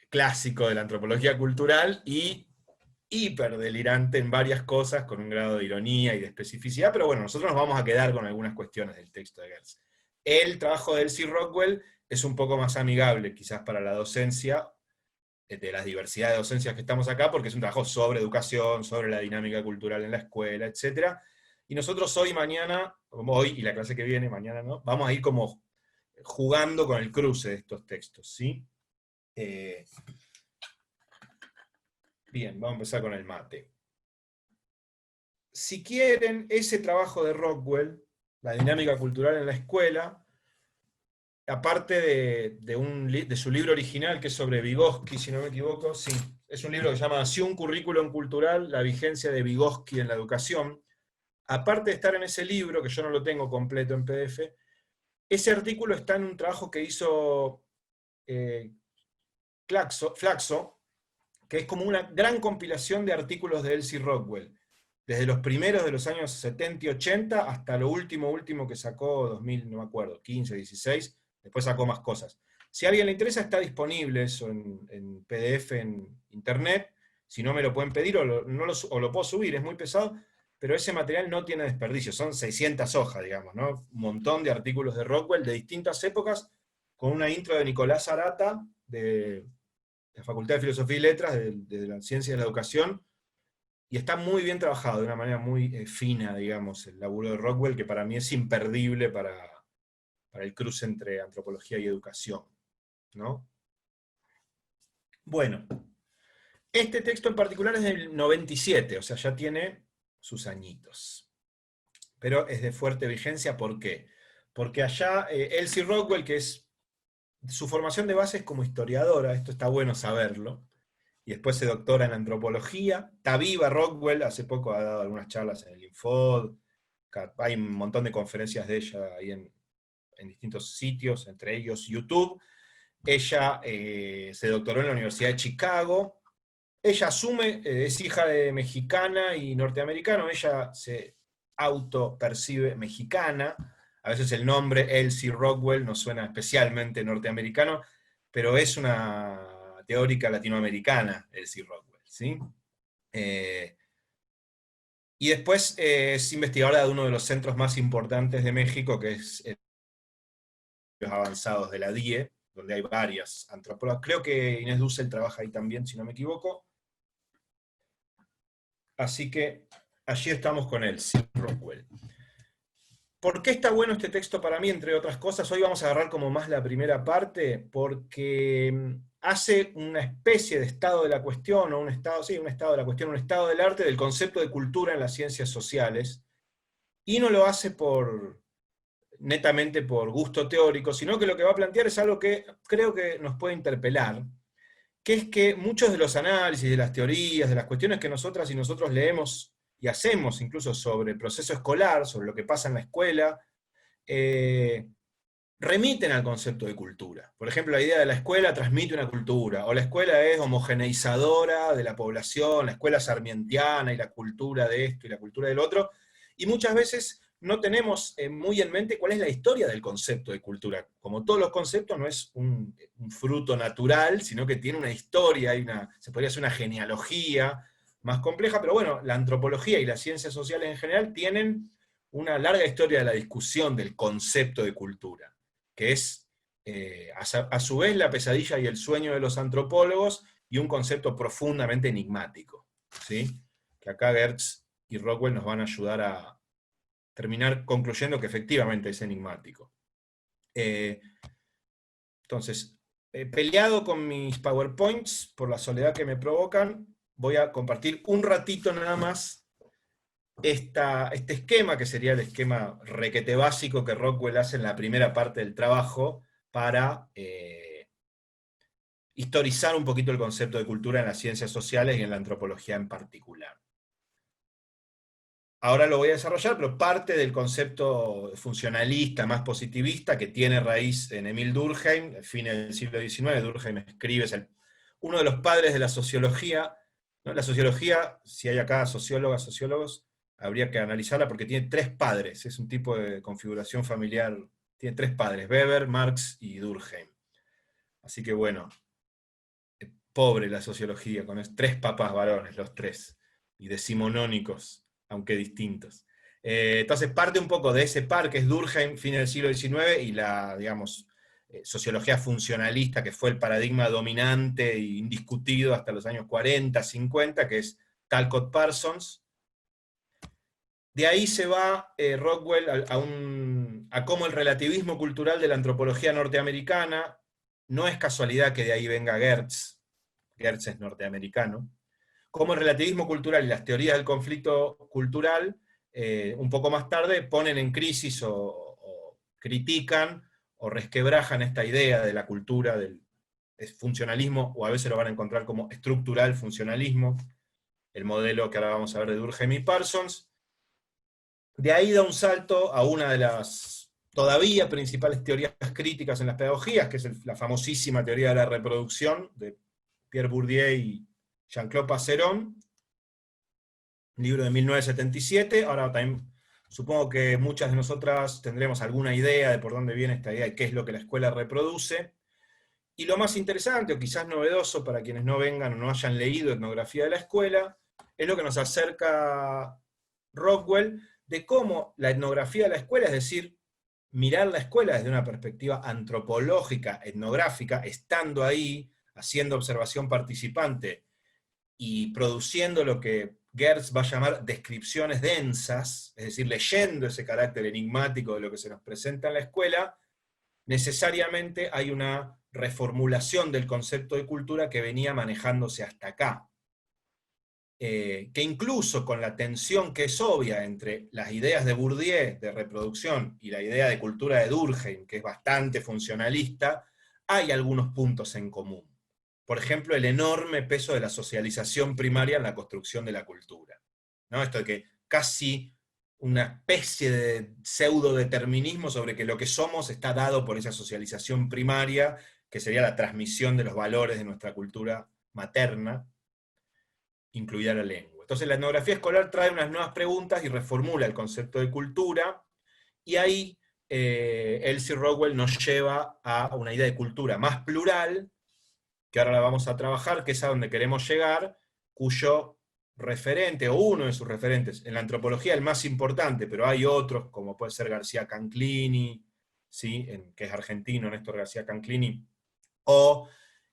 clásico de la antropología cultural, y hiperdelirante en varias cosas, con un grado de ironía y de especificidad, pero bueno, nosotros nos vamos a quedar con algunas cuestiones del texto de Gertz. El trabajo de Elsie Rockwell es un poco más amigable, quizás para la docencia, de las diversidades de docencias que estamos acá, porque es un trabajo sobre educación, sobre la dinámica cultural en la escuela, etc. Y nosotros hoy, mañana, hoy y la clase que viene, mañana no, vamos a ir como jugando con el cruce de estos textos, ¿sí? Bien, vamos a empezar con el mate. Si quieren, ese trabajo de Rockwell, la dinámica cultural en la escuela, aparte de su libro original, que es sobre Vygotsky, si no me equivoco, sí, es un libro que se llama Así un currículum cultural, la vigencia de Vygotsky en la educación. Aparte de estar en ese libro, que yo no lo tengo completo en PDF, ese artículo está en un trabajo que hizo Flaxo, que es como una gran compilación de artículos de Elsie Rockwell, desde los primeros de los años 70 y 80 hasta lo último que sacó, 2000, no me acuerdo, 15, 16, después sacó más cosas. Si a alguien le interesa, está disponible eso en PDF en internet, si no me lo pueden pedir o lo puedo subir, es muy pesado, pero ese material no tiene desperdicio, son 600 hojas, digamos, ¿no? Un montón de artículos de Rockwell de distintas épocas, con una intro de Nicolás Arata, de la Facultad de Filosofía y Letras, de la Ciencia de la Educación, y está muy bien trabajado, de una manera muy fina, digamos, el laburo de Rockwell, que para mí es imperdible para el cruce entre antropología y educación, ¿no? Bueno, este texto en particular es del 97, o sea, ya tiene sus añitos. Pero es de fuerte vigencia, ¿por qué? Porque allá Elsie Rockwell, que es su formación de base es como historiadora, esto está bueno saberlo, y después se doctora en antropología, está viva Rockwell, hace poco ha dado algunas charlas en el Infod, hay un montón de conferencias de ella ahí en distintos sitios, entre ellos YouTube. Ella se doctoró en la Universidad de Chicago, ella asume, es hija de mexicana y norteamericano, ella se autopercibe mexicana, a veces el nombre Elsie Rockwell nos suena especialmente norteamericano, pero es una teórica latinoamericana, Elsie Rockwell, ¿sí? Y después es investigadora de uno de los centros más importantes de México, que es los avanzados de la DIE, donde hay varias antropólogas. Creo que Inés Dussel trabaja ahí también, si no me equivoco. Así que allí estamos con Elsie Rockwell. ¿Por qué está bueno este texto para mí, entre otras cosas? Hoy vamos a agarrar como más la primera parte, porque hace una especie de estado de la cuestión, o un estado de la cuestión, un estado del arte, del concepto de cultura en las ciencias sociales, y no lo hace netamente por gusto teórico, sino que lo que va a plantear es algo que creo que nos puede interpelar, que es que muchos de los análisis, de las teorías, de las cuestiones que nosotras y nosotros leemos y hacemos incluso sobre el proceso escolar, sobre lo que pasa en la escuela, remiten al concepto de cultura. Por ejemplo, la idea de la escuela transmite una cultura, o la escuela es homogeneizadora de la población, la escuela sarmientiana y la cultura de esto y la cultura del otro, y muchas veces no tenemos muy en mente cuál es la historia del concepto de cultura. Como todos los conceptos, no es un fruto natural, sino que tiene una historia, se podría hacer una genealogía más compleja, pero bueno, la antropología y las ciencias sociales en general tienen una larga historia de la discusión del concepto de cultura, que es a su vez la pesadilla y el sueño de los antropólogos, y un concepto profundamente enigmático, ¿sí? Que acá Gertz y Rockwell nos van a ayudar a terminar concluyendo que efectivamente es enigmático. Entonces, peleado con mis PowerPoints por la soledad que me provocan, voy a compartir un ratito nada más este esquema, que sería el esquema requete básico que Rockwell hace en la primera parte del trabajo, para historizar un poquito el concepto de cultura en las ciencias sociales y en la antropología en particular. Ahora lo voy a desarrollar, pero parte del concepto funcionalista, más positivista, que tiene raíz en Emil Durkheim, a fines del siglo XIX. Durkheim escribe, es uno de los padres de la sociología, ¿no? La sociología, si hay acá sociólogas, sociólogos, habría que analizarla porque tiene tres padres, es un tipo de configuración familiar, tiene tres padres, Weber, Marx y Durkheim. Así que bueno, pobre la sociología, con tres papás varones, los tres, y decimonónicos, aunque distintos. Entonces parte un poco de ese par que es Durkheim, fines del siglo XIX, y la, digamos, sociología funcionalista, que fue el paradigma dominante e indiscutido hasta los años 40, 50, que es Talcott Parsons. De ahí se va Rockwell a cómo el relativismo cultural de la antropología norteamericana, no es casualidad que de ahí venga Gertz es norteamericano, cómo el relativismo cultural y las teorías del conflicto cultural, un poco más tarde, ponen en crisis o critican o resquebrajan esta idea de la cultura del funcionalismo, o a veces lo van a encontrar como estructural funcionalismo, el modelo que ahora vamos a ver de Durkheim y Parsons. De ahí da un salto a una de las todavía principales teorías críticas en las pedagogías, que es la famosísima teoría de la reproducción, de Pierre Bourdieu y Jean-Claude Passeron, libro de 1977. Ahora también supongo que muchas de nosotras tendremos alguna idea de por dónde viene esta idea y qué es lo que la escuela reproduce. Y lo más interesante, o quizás novedoso para quienes no vengan o no hayan leído Etnografía de la Escuela, es lo que nos acerca Rockwell, de cómo la etnografía de la escuela, es decir, mirar la escuela desde una perspectiva antropológica, etnográfica, estando ahí, haciendo observación participante y produciendo lo que Gertz va a llamar descripciones densas, es decir, leyendo ese carácter enigmático de lo que se nos presenta en la escuela, necesariamente hay una reformulación del concepto de cultura que venía manejándose hasta acá. Que incluso con la tensión que es obvia entre las ideas de Bourdieu de reproducción y la idea de cultura de Durkheim, que es bastante funcionalista, hay algunos puntos en común. Por ejemplo, el enorme peso de la socialización primaria en la construcción de la cultura, ¿no? Esto de que casi una especie de pseudodeterminismo sobre que lo que somos está dado por esa socialización primaria, que sería la transmisión de los valores de nuestra cultura materna, incluida la lengua. Entonces la etnografía escolar trae unas nuevas preguntas y reformula el concepto de cultura, y ahí Elsie Rockwell nos lleva a una idea de cultura más plural, que ahora la vamos a trabajar, que es a donde queremos llegar, cuyo referente, o uno de sus referentes, en la antropología el más importante, pero hay otros, como puede ser García Canclini, ¿sí? Que es argentino, Néstor García Canclini, o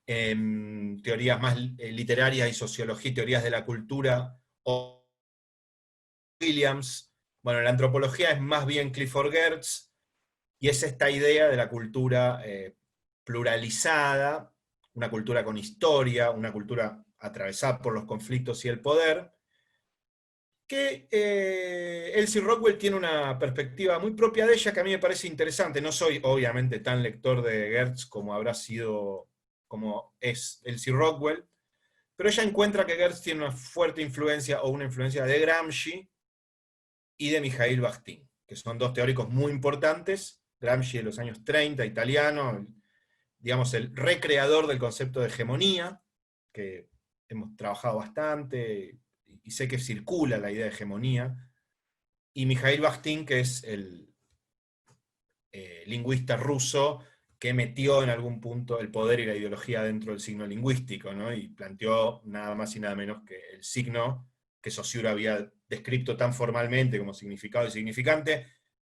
teorías más literarias y sociología, teorías de la cultura, o Williams. Bueno, la antropología es más bien Clifford Geertz, y es esta idea de la cultura pluralizada, una cultura con historia, una cultura atravesada por los conflictos y el poder, que Elsie Rockwell tiene una perspectiva muy propia de ella que a mí me parece interesante. No soy obviamente tan lector de Geertz como habrá sido, como es Elsie Rockwell, pero ella encuentra que Geertz tiene una fuerte influencia, o una influencia de Gramsci y de Mikhail Bakhtin, que son dos teóricos muy importantes. Gramsci de los años 30, italiano, digamos el recreador del concepto de hegemonía, que hemos trabajado bastante, y sé que circula la idea de hegemonía, y Mikhail Bakhtin, que es el lingüista ruso que metió en algún punto el poder y la ideología dentro del signo lingüístico, ¿no? Y planteó nada más y nada menos que el signo que Saussure había descrito tan formalmente como significado y significante,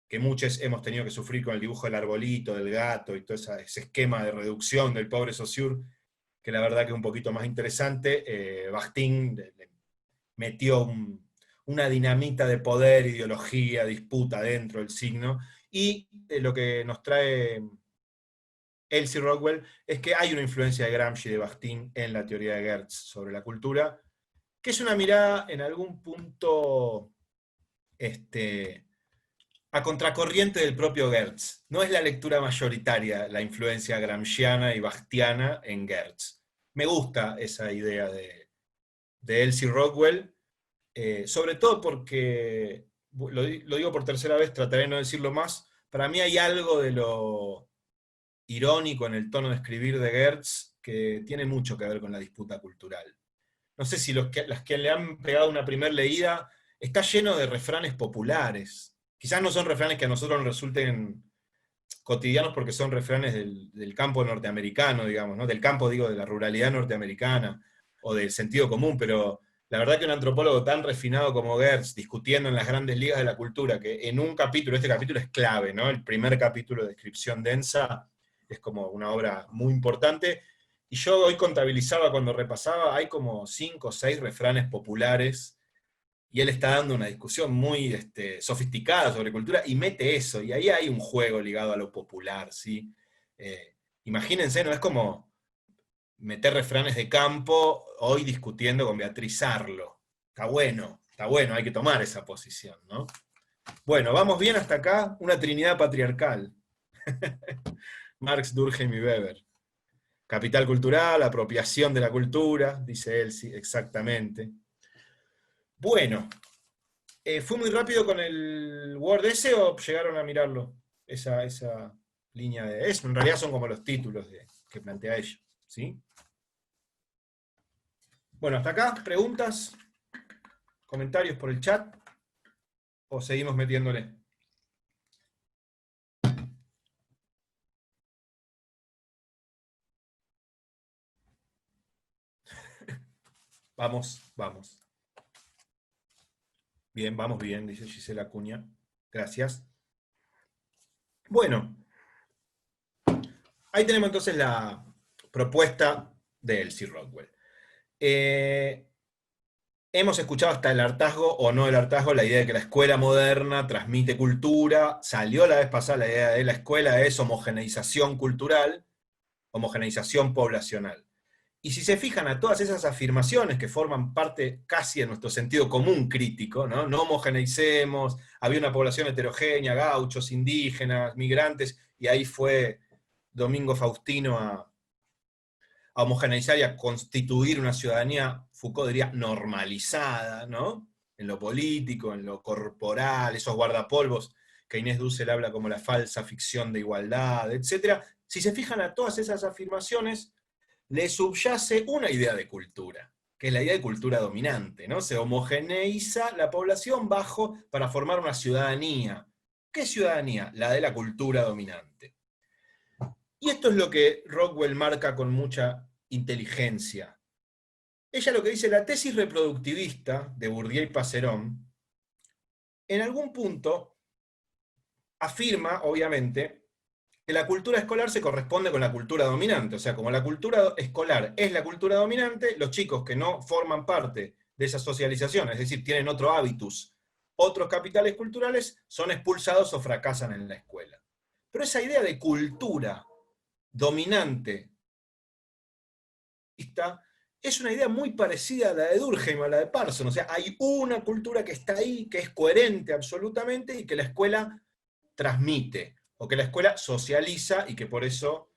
que muchos hemos tenido que sufrir con el dibujo del arbolito, del gato, y todo ese esquema de reducción del pobre Saussure, que la verdad que es un poquito más interesante. Bakhtin le metió una dinamita de poder, ideología, disputa dentro del signo, y lo que nos trae Elsie Rockwell es que hay una influencia de Gramsci y de Bakhtin en la teoría de Gertz sobre la cultura, que es una mirada en algún punto a contracorriente del propio Gertz. No es la lectura mayoritaria la influencia gramsciana y bachtiana en Gertz. Me gusta esa idea de Elsie Rockwell, sobre todo porque, lo digo por tercera vez, trataré de no decirlo más, para mí hay algo de lo irónico en el tono de escribir de Gertz que tiene mucho que ver con la disputa cultural. No sé si las que le han pegado una primera leída, está lleno de refranes populares. Quizás no son refranes que a nosotros nos resulten cotidianos porque son refranes del campo norteamericano, digamos, ¿no? Del campo, digo, de la ruralidad norteamericana, o del sentido común, pero la verdad que un antropólogo tan refinado como Gertz, discutiendo en las grandes ligas de la cultura, que en un capítulo, este capítulo es clave, ¿no? El primer capítulo de descripción densa es como una obra muy importante, y yo hoy contabilizaba cuando repasaba, hay como 5 o 6 refranes populares, y él está dando una discusión muy sofisticada sobre cultura, y mete eso, y ahí hay un juego ligado a lo popular, ¿sí? Imagínense, ¿no? Es como meter refranes de campo hoy discutiendo con Beatriz Arlo. Está bueno, hay que tomar esa posición, ¿no? Bueno, vamos bien hasta acá, una trinidad patriarcal. Marx, Durkheim y Weber. Capital cultural, apropiación de la cultura, dice él, sí, exactamente. Bueno, ¿fue muy rápido con el Word ese o llegaron a mirarlo? Esa línea de... Eso, en realidad son como los títulos que plantea ella, ¿sí? Bueno, hasta acá, preguntas, comentarios por el chat, o seguimos metiéndole. Vamos, vamos. Bien, vamos bien, dice Gisela Acuña. Gracias. Bueno, ahí tenemos entonces la propuesta de Elsie Rockwell. Hemos escuchado hasta el hartazgo o no el hartazgo, la idea de que la escuela moderna transmite cultura. Salió la vez pasada la idea de la escuela es homogeneización cultural, homogeneización poblacional. Y si se fijan a todas esas afirmaciones que forman parte casi de nuestro sentido común crítico, ¿no? No homogeneicemos, había una población heterogénea, gauchos, indígenas, migrantes, y ahí fue Domingo Faustino a homogeneizar y a constituir una ciudadanía, Foucault diría, normalizada, ¿no? En lo político, en lo corporal, esos guardapolvos que Inés Dussel habla como la falsa ficción de igualdad, etc. Si se fijan a todas esas afirmaciones, le subyace una idea de cultura, que es la idea de cultura dominante, ¿no? Se homogeneiza la población para formar una ciudadanía. ¿Qué ciudadanía? La de la cultura dominante. Y esto es lo que Rockwell marca con mucha inteligencia. Ella lo que dice, la tesis reproductivista de Bourdieu y Passerón, en algún punto afirma, obviamente, que la cultura escolar se corresponde con la cultura dominante. O sea, como la cultura escolar es la cultura dominante, los chicos que no forman parte de esa socialización, es decir, tienen otro hábitus, otros capitales culturales, son expulsados o fracasan en la escuela. Pero esa idea de cultura dominante es una idea muy parecida a la de Durkheim o a la de Parson. O sea, hay una cultura que está ahí, que es coherente absolutamente y que la escuela transmite, o que la escuela socializa y que por eso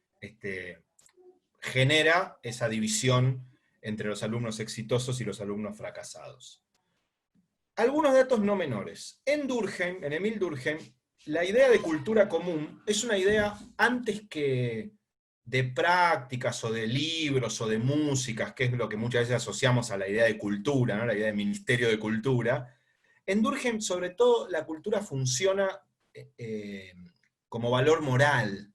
genera esa división entre los alumnos exitosos y los alumnos fracasados. Algunos datos no menores. En Durkheim, en Emil Durkheim, la idea de cultura común es una idea antes que de prácticas o de libros o de músicas, que es lo que muchas veces asociamos a la idea de cultura, ¿no? La idea de ministerio de cultura. En Durkheim, sobre todo, la cultura funciona como valor moral.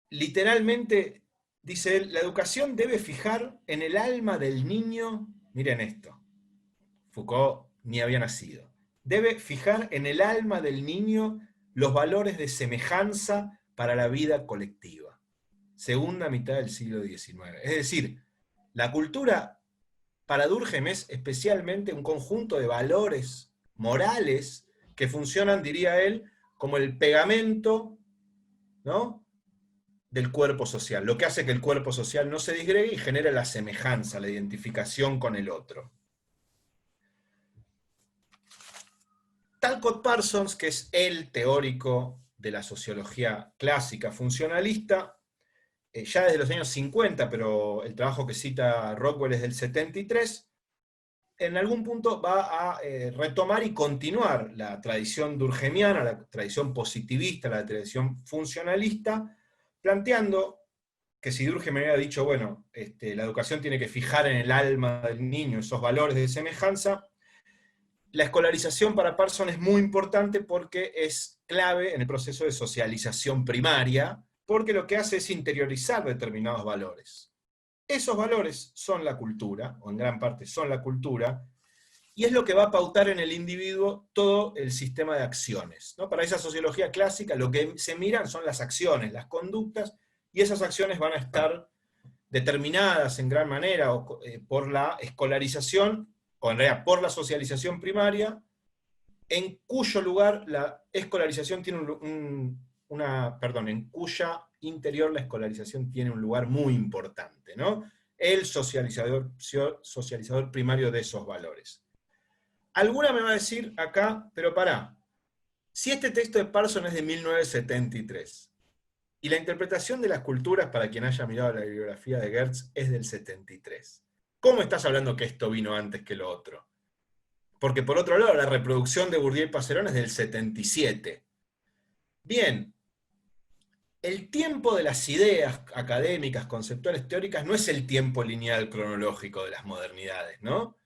Literalmente, dice él, la educación debe fijar en el alma del niño, miren esto, Foucault ni había nacido. Debe fijar en el alma del niño los valores de semejanza para la vida colectiva. Segunda mitad del siglo XIX. Es decir, la cultura para Durkheim es especialmente un conjunto de valores morales que funcionan, diría él, como el pegamento, ¿no?, del cuerpo social, lo que hace que el cuerpo social no se disgregue y genera la semejanza, la identificación con el otro. Talcott Parsons, que es el teórico de la sociología clásica funcionalista, ya desde los años 50, pero el trabajo que cita Rockwell es del 73, en algún punto va a retomar y continuar la tradición durkheimiana, la tradición positivista, la tradición funcionalista, planteando que si Durkheim me había dicho, bueno, la educación tiene que fijar en el alma del niño esos valores de semejanza, la escolarización para Parsons es muy importante porque es clave en el proceso de socialización primaria, porque lo que hace es interiorizar determinados valores. Esos valores son la cultura, o en gran parte son la cultura, y es lo que va a pautar en el individuo todo el sistema de acciones, ¿no? Para esa sociología clásica lo que se miran son las acciones, las conductas, y esas acciones van a estar determinadas en gran manera por la escolarización, o en realidad por la socialización primaria, en cuyo lugar la escolarización tiene en cuya interior la escolarización tiene un lugar muy importante, ¿no? El socializador primario de esos valores. Alguna me va a decir acá, pero pará, si este texto de Parsons es de 1973, y la interpretación de las culturas, para quien haya mirado la bibliografía de Gertz, es del 73, ¿cómo estás hablando que esto vino antes que lo otro? Porque por otro lado, la reproducción de Bourdieu y Passerón es del 77. Bien, el tiempo de las ideas académicas, conceptuales, teóricas, no es el tiempo lineal cronológico de las modernidades, ¿no?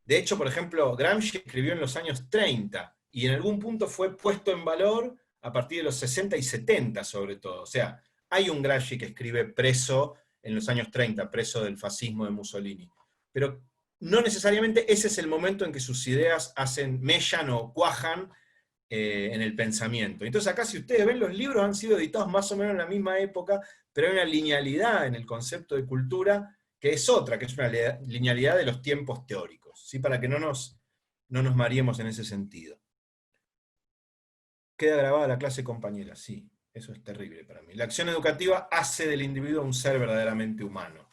De hecho, por ejemplo, Gramsci escribió en los años 30, y en algún punto fue puesto en valor a partir de los 60 y 70 sobre todo. O sea, hay un Gramsci que escribe preso en los años 30, preso del fascismo de Mussolini. Pero no necesariamente ese es el momento en que sus ideas mellan o cuajan en el pensamiento. Entonces acá, si ustedes ven, los libros han sido editados más o menos en la misma época, pero hay una linealidad en el concepto de cultura que es otra, que es una linealidad de los tiempos teóricos, ¿sí? Para que no nos mareemos en ese sentido. Queda grabada la clase compañera, sí, eso es terrible para mí. La acción educativa hace del individuo un ser verdaderamente humano.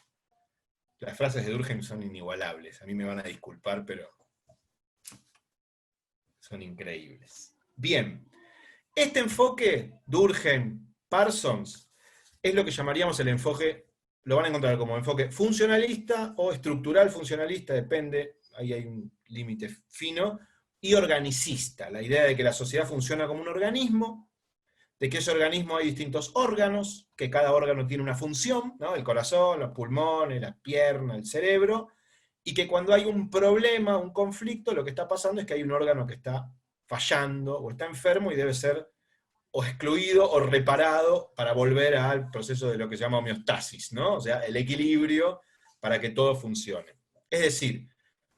Las frases de Durkheim son inigualables, a mí me van a disculpar, pero son increíbles. Bien, este enfoque, Durkheim, Parsons, es lo que llamaríamos el enfoque, lo van a encontrar como enfoque funcionalista o estructural funcionalista, depende, ahí hay un límite fino, y organicista, la idea de que la sociedad funciona como un organismo, de que ese organismo hay distintos órganos, que cada órgano tiene una función, ¿no? El corazón, los pulmones, las piernas, el cerebro, y que cuando hay un problema, un conflicto, lo que está pasando es que hay un órgano que está fallando o está enfermo y debe ser o excluido o reparado para volver al proceso de lo que se llama homeostasis, ¿no? O sea, el equilibrio para que todo funcione. Es decir,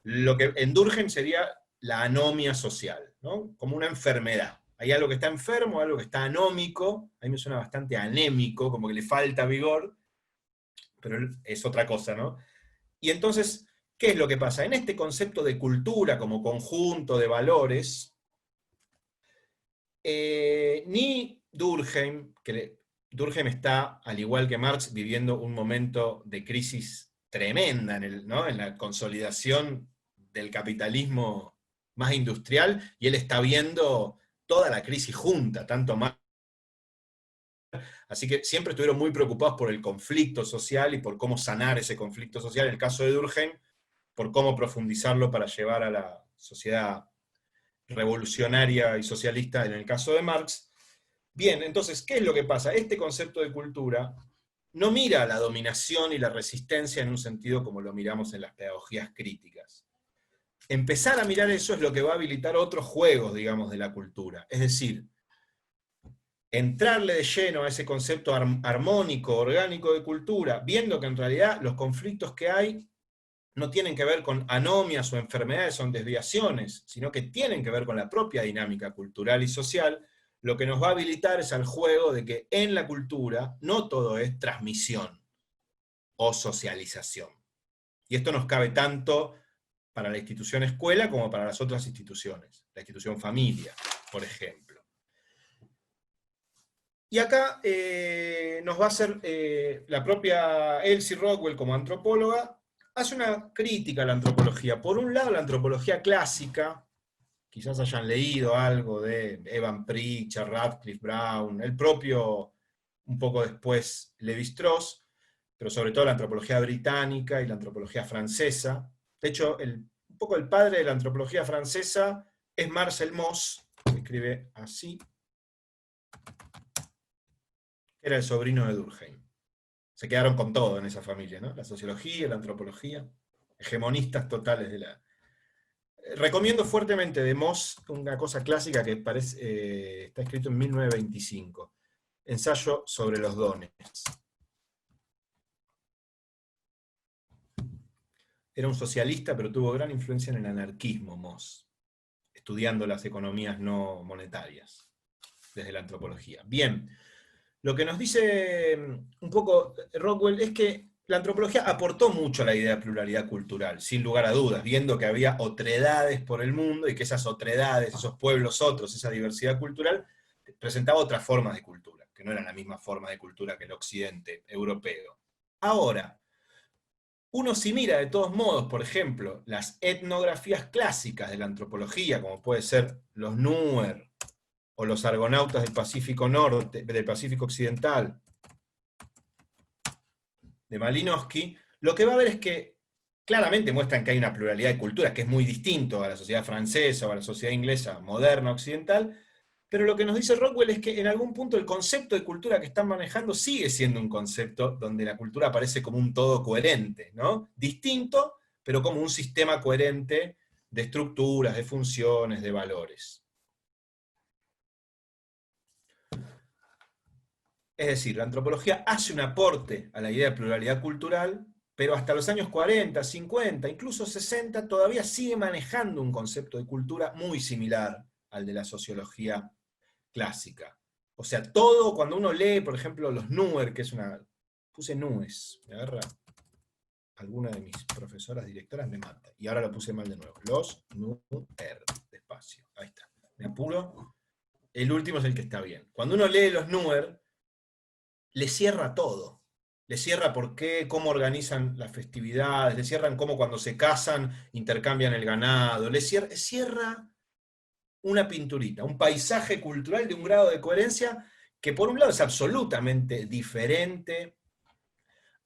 lo que en Durkheim sería la anomia social, ¿no? Como una enfermedad. Hay algo que está enfermo, algo que está anómico, a mí me suena bastante anémico, como que le falta vigor, pero es otra cosa, ¿no? Y entonces, ¿qué es lo que pasa? En este concepto de cultura como conjunto de valores, ni Durkheim, que Durkheim está, al igual que Marx, viviendo un momento de crisis tremenda en la consolidación del capitalismo más industrial, y él está viendo toda la crisis junta, tanto Marx. Así que siempre estuvieron muy preocupados por el conflicto social y por cómo sanar ese conflicto social. En el caso de Durkheim, por cómo profundizarlo para llevar a la sociedad revolucionaria y socialista en el caso de Marx. Bien, entonces, ¿qué es lo que pasa? Este concepto de cultura no mira la dominación y la resistencia en un sentido como lo miramos en las pedagogías críticas. Empezar a mirar eso es lo que va a habilitar otros juegos, digamos, de la cultura. Es decir, entrarle de lleno a ese concepto armónico, orgánico de cultura, viendo que en realidad los conflictos que hay no tienen que ver con anomias o enfermedades o desviaciones, sino que tienen que ver con la propia dinámica cultural y social, lo que nos va a habilitar es al juego de que en la cultura no todo es transmisión o socialización. Y esto nos cabe tanto para la institución escuela como para las otras instituciones, la institución familia, por ejemplo. Y acá nos va a hacer la propia Elsie Rockwell como antropóloga, hace una crítica a la antropología. Por un lado, la antropología clásica, quizás hayan leído algo de Evan Pritchard, Radcliffe Brown, el propio, un poco después, Lévi-Strauss, pero sobre todo la antropología británica y la antropología francesa. De hecho, un poco el padre de la antropología francesa es Marcel Mauss, que escribe así. Era el sobrino de Durkheim. Se quedaron con todo en esa familia, ¿no? La sociología, la antropología, hegemonistas totales de la... Recomiendo fuertemente de Mauss una cosa clásica que está escrito en 1925, Ensayo sobre los dones. Era un socialista, pero tuvo gran influencia en el anarquismo, Mauss, estudiando las economías no monetarias, desde la antropología. Bien, lo que nos dice un poco Rockwell es que la antropología aportó mucho a la idea de pluralidad cultural, sin lugar a dudas, viendo que había otredades por el mundo y que esas otredades, esos pueblos otros, esa diversidad cultural, presentaba otras formas de cultura, que no eran la misma forma de cultura que el occidente europeo. Ahora, uno si mira de todos modos, por ejemplo, las etnografías clásicas de la antropología, como puede ser los Nuer, o los argonautas del Pacífico Norte, del Pacífico Occidental, de Malinowski, lo que va a ver es que claramente muestran que hay una pluralidad de culturas, que es muy distinto a la sociedad francesa o a la sociedad inglesa moderna occidental, pero lo que nos dice Rockwell es que en algún punto el concepto de cultura que están manejando sigue siendo un concepto donde la cultura aparece como un todo coherente, ¿no? Distinto, pero como un sistema coherente de estructuras, de funciones, de valores. Es decir, la antropología hace un aporte a la idea de pluralidad cultural, pero hasta los años 40, 50, incluso 60, todavía sigue manejando un concepto de cultura muy similar al de la sociología clásica. O sea, todo, cuando uno lee, por ejemplo, los Nuer, que es una... Puse Nues, me agarra alguna de mis profesoras directoras, me mata. Y ahora lo puse mal de nuevo. Los Nuer, despacio. Ahí está. Me apuro. El último es el que está bien. Cuando uno lee los Nuer, le cierra todo. Le cierra por qué, cómo organizan las festividades, le cierran cómo cuando se casan intercambian el ganado, le cierra una pinturita, un paisaje cultural de un grado de coherencia que por un lado es absolutamente diferente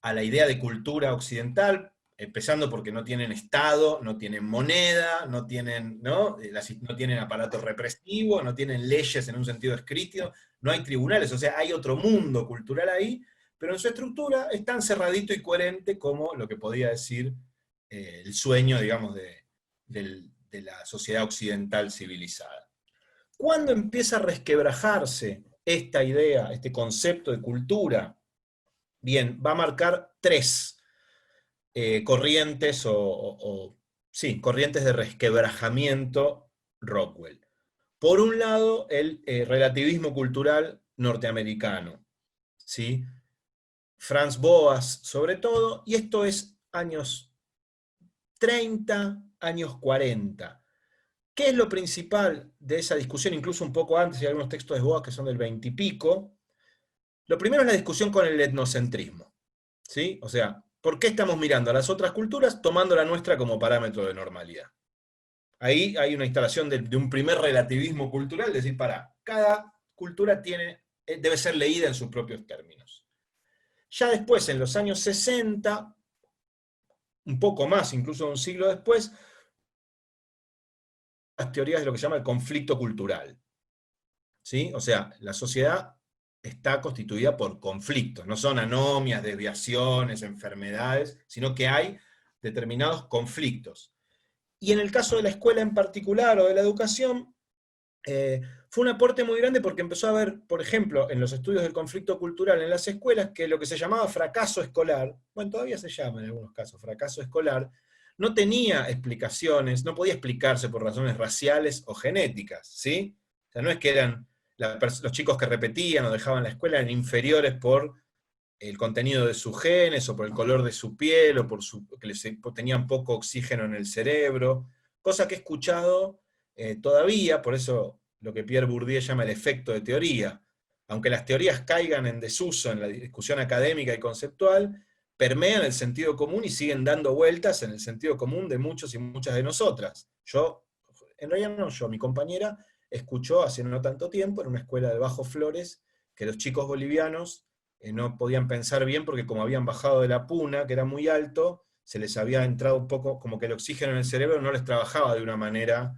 a la idea de cultura occidental, empezando porque no tienen Estado, no tienen moneda, no tienen, ¿no? No tienen aparato represivo, no tienen leyes en un sentido escrito, no hay tribunales, o sea, hay otro mundo cultural ahí, pero en su estructura es tan cerradito y coherente como lo que podía decir el sueño, digamos, de la sociedad occidental civilizada. ¿Cuándo empieza a resquebrajarse esta idea, este concepto de cultura? Bien, va a marcar tres corrientes sí, corrientes de resquebrajamiento Rockwell. Por un lado, el relativismo cultural norteamericano, ¿sí? Franz Boas, sobre todo, y esto es años 30, años 40. ¿Qué es lo principal de esa discusión? Incluso un poco antes, hay algunos textos de Boas que son del 20 y pico. Lo primero es la discusión con el etnocentrismo, ¿sí? O sea, ¿por qué estamos mirando a las otras culturas tomando la nuestra como parámetro de normalidad? Ahí hay una instalación de un primer relativismo cultural, es decir, cada cultura debe ser leída en sus propios términos. Ya después, en los años 60, un poco más, incluso un siglo después, las teorías de lo que se llama el conflicto cultural, ¿sí? O sea, la sociedad está constituida por conflictos, no son anomias, desviaciones, enfermedades, sino que hay determinados conflictos. Y en el caso de la escuela en particular, o de la educación, fue un aporte muy grande porque empezó a haber, por ejemplo, en los estudios del conflicto cultural en las escuelas, que lo que se llamaba fracaso escolar, bueno, todavía se llama en algunos casos fracaso escolar, no tenía explicaciones, no podía explicarse por razones raciales o genéticas, ¿sí? O sea, no es que eran los chicos que repetían o dejaban la escuela eran inferiores por el contenido de sus genes, o por el color de su piel, o que tenían poco oxígeno en el cerebro, cosa que he escuchado todavía, por eso lo que Pierre Bourdieu llama el efecto de teoría. Aunque las teorías caigan en desuso en la discusión académica y conceptual, permean el sentido común y siguen dando vueltas en el sentido común de muchos y muchas de nosotras. Yo, en realidad no yo, mi compañera escuchó hace no tanto tiempo en una escuela de Bajo Flores que los chicos bolivianos no podían pensar bien porque como habían bajado de la puna, que era muy alto, se les había entrado un poco, como que el oxígeno en el cerebro no les trabajaba de una manera,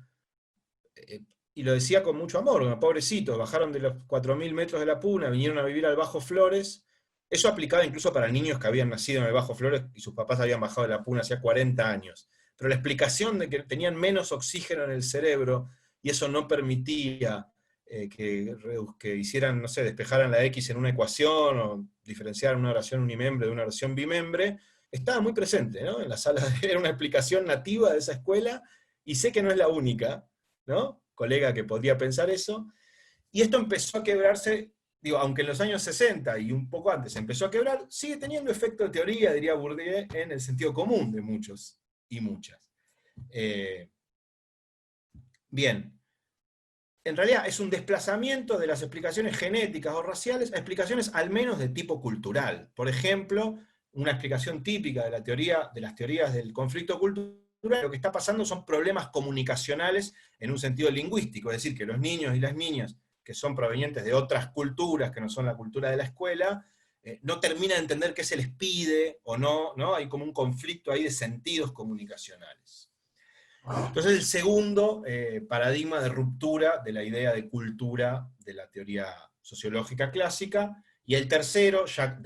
y lo decía con mucho amor, pobrecitos, bajaron de los 4.000 metros de la puna, vinieron a vivir al Bajo Flores. Eso aplicaba incluso para niños que habían nacido en el Bajo Flores y sus papás habían bajado de la puna hacía 40 años. Pero la explicación de que tenían menos oxígeno en el cerebro y eso no permitía que hicieran, no sé, despejaran la X en una ecuación o diferenciaran una oración unimembre de una oración bimembre, estaba muy presente, ¿no? En la sala, era una explicación nativa de esa escuela, y sé que no es la única, ¿no? Colega que podría pensar eso, y esto empezó a quebrarse, digo, aunque en los años 60 y un poco antes empezó a quebrar, sigue teniendo efecto de teoría, diría Bourdieu, en el sentido común de muchos y muchas. Bien. En realidad es un desplazamiento de las explicaciones genéticas o raciales a explicaciones al menos de tipo cultural. Por ejemplo, una explicación típica de las teorías del conflicto cultural, lo que está pasando son problemas comunicacionales en un sentido lingüístico, es decir, que los niños y las niñas que son provenientes de otras culturas, que no son la cultura de la escuela, no terminan de entender qué se les pide o no, ¿no? Hay como un conflicto ahí de sentidos comunicacionales. Entonces el segundo paradigma de ruptura de la idea de cultura de la teoría sociológica clásica, y el tercero, ya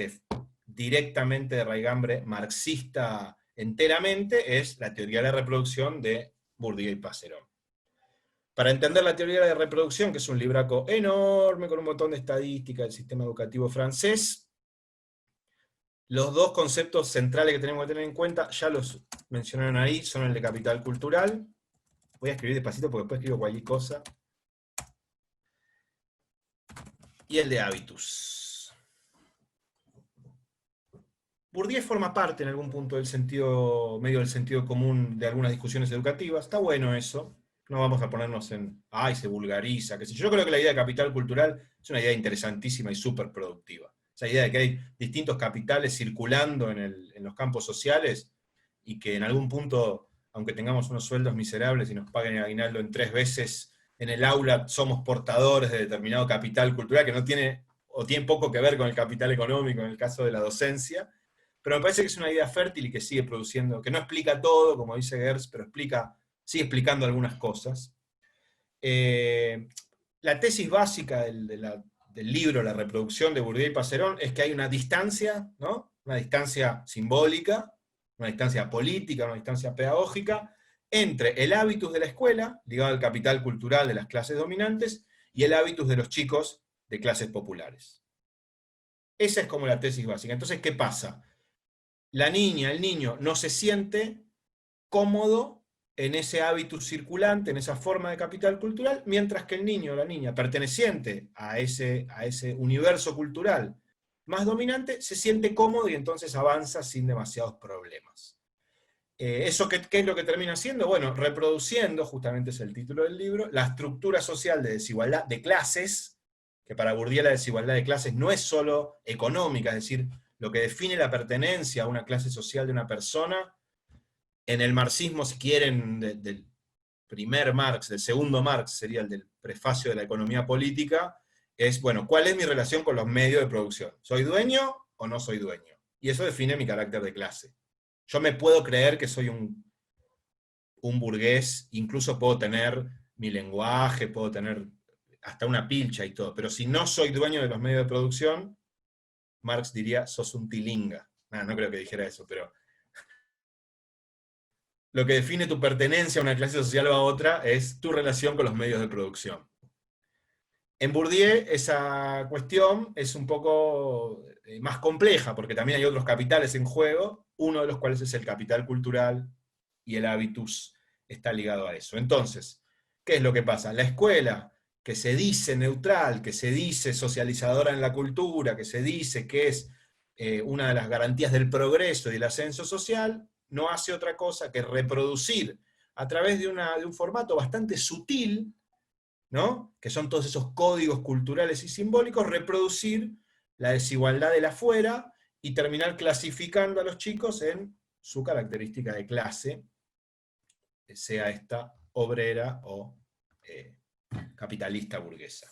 directamente de raigambre marxista enteramente, es la teoría de la reproducción de Bourdieu y Passerón. Para entender la teoría de la reproducción, que es un libraco enorme con un montón de estadística del sistema educativo francés, los dos conceptos centrales que tenemos que tener en cuenta, ya los mencionaron ahí, son el de capital cultural. Voy a escribir despacito porque después escribo cualquier cosa. Y el de hábitus. Bourdieu forma parte en algún punto del sentido, medio del sentido común de algunas discusiones educativas. Está bueno eso. No vamos a ponernos en, ay, se vulgariza, qué sé yo. Yo creo que la idea de capital cultural es una idea interesantísima y súper productiva. Esa idea de que hay distintos capitales circulando en los campos sociales y que en algún punto, aunque tengamos unos sueldos miserables y nos paguen el aguinaldo en 3 veces, en el aula somos portadores de determinado capital cultural que no tiene, o tiene poco que ver con el capital económico en el caso de la docencia, pero me parece que es una idea fértil y que sigue produciendo, que no explica todo, como dice Geertz, pero sigue explicando algunas cosas. La tesis básica del libro La reproducción de Bourdieu y Passerón es que hay una distancia, ¿no? Una distancia simbólica, una distancia política, una distancia pedagógica, entre el hábitus de la escuela, ligado al capital cultural de las clases dominantes, y el hábitus de los chicos de clases populares. Esa es como la tesis básica. Entonces, ¿qué pasa? La niña, el niño, no se siente cómodo en ese hábitus circulante, en esa forma de capital cultural, mientras que el niño o la niña perteneciente a ese universo cultural más dominante se siente cómodo y entonces avanza sin demasiados problemas. ¿Eso qué es lo que termina haciendo? Bueno, reproduciendo, justamente es el título del libro, la estructura social de desigualdad de clases, que para Bourdieu la desigualdad de clases no es solo económica, es decir, lo que define la pertenencia a una clase social de una persona, en el marxismo, si quieren, del primer Marx, del segundo Marx, sería el del prefacio de la economía política, es, bueno, ¿cuál es mi relación con los medios de producción? ¿Soy dueño o no soy dueño? Y eso define mi carácter de clase. Yo me puedo creer que soy un burgués, incluso puedo tener mi lenguaje, puedo tener hasta una pilcha y todo, pero si no soy dueño de los medios de producción, Marx diría, sos un tilinga. No creo que dijera eso, pero lo que define tu pertenencia a una clase social o a otra es tu relación con los medios de producción. En Bourdieu esa cuestión es un poco más compleja, porque también hay otros capitales en juego, uno de los cuales es el capital cultural, y el hábitus está ligado a eso. Entonces, ¿qué es lo que pasa? La escuela, que se dice neutral, que se dice socializadora en la cultura, que se dice que es una de las garantías del progreso y del ascenso social, no hace otra cosa que reproducir a través de un formato bastante sutil, ¿no? Que son todos esos códigos culturales y simbólicos, reproducir la desigualdad del afuera y terminar clasificando a los chicos en su característica de clase, sea esta obrera o capitalista burguesa.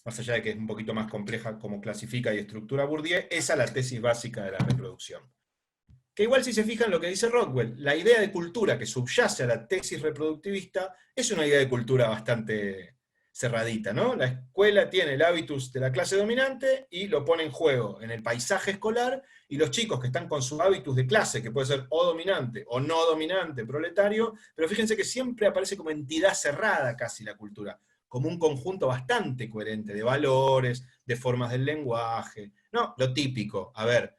Más allá de que es un poquito más compleja como clasifica y estructura Bourdieu, esa es la tesis básica de la reproducción. Que igual si se fijan lo que dice Rockwell, la idea de cultura que subyace a la tesis reproductivista es una idea de cultura bastante cerradita, ¿no? La escuela tiene el hábitus de la clase dominante y lo pone en juego en el paisaje escolar, y los chicos que están con su hábitus de clase, que puede ser o dominante o no dominante, proletario, pero fíjense que siempre aparece como entidad cerrada casi la cultura, como un conjunto bastante coherente de valores, de formas del lenguaje, no, lo típico, a ver,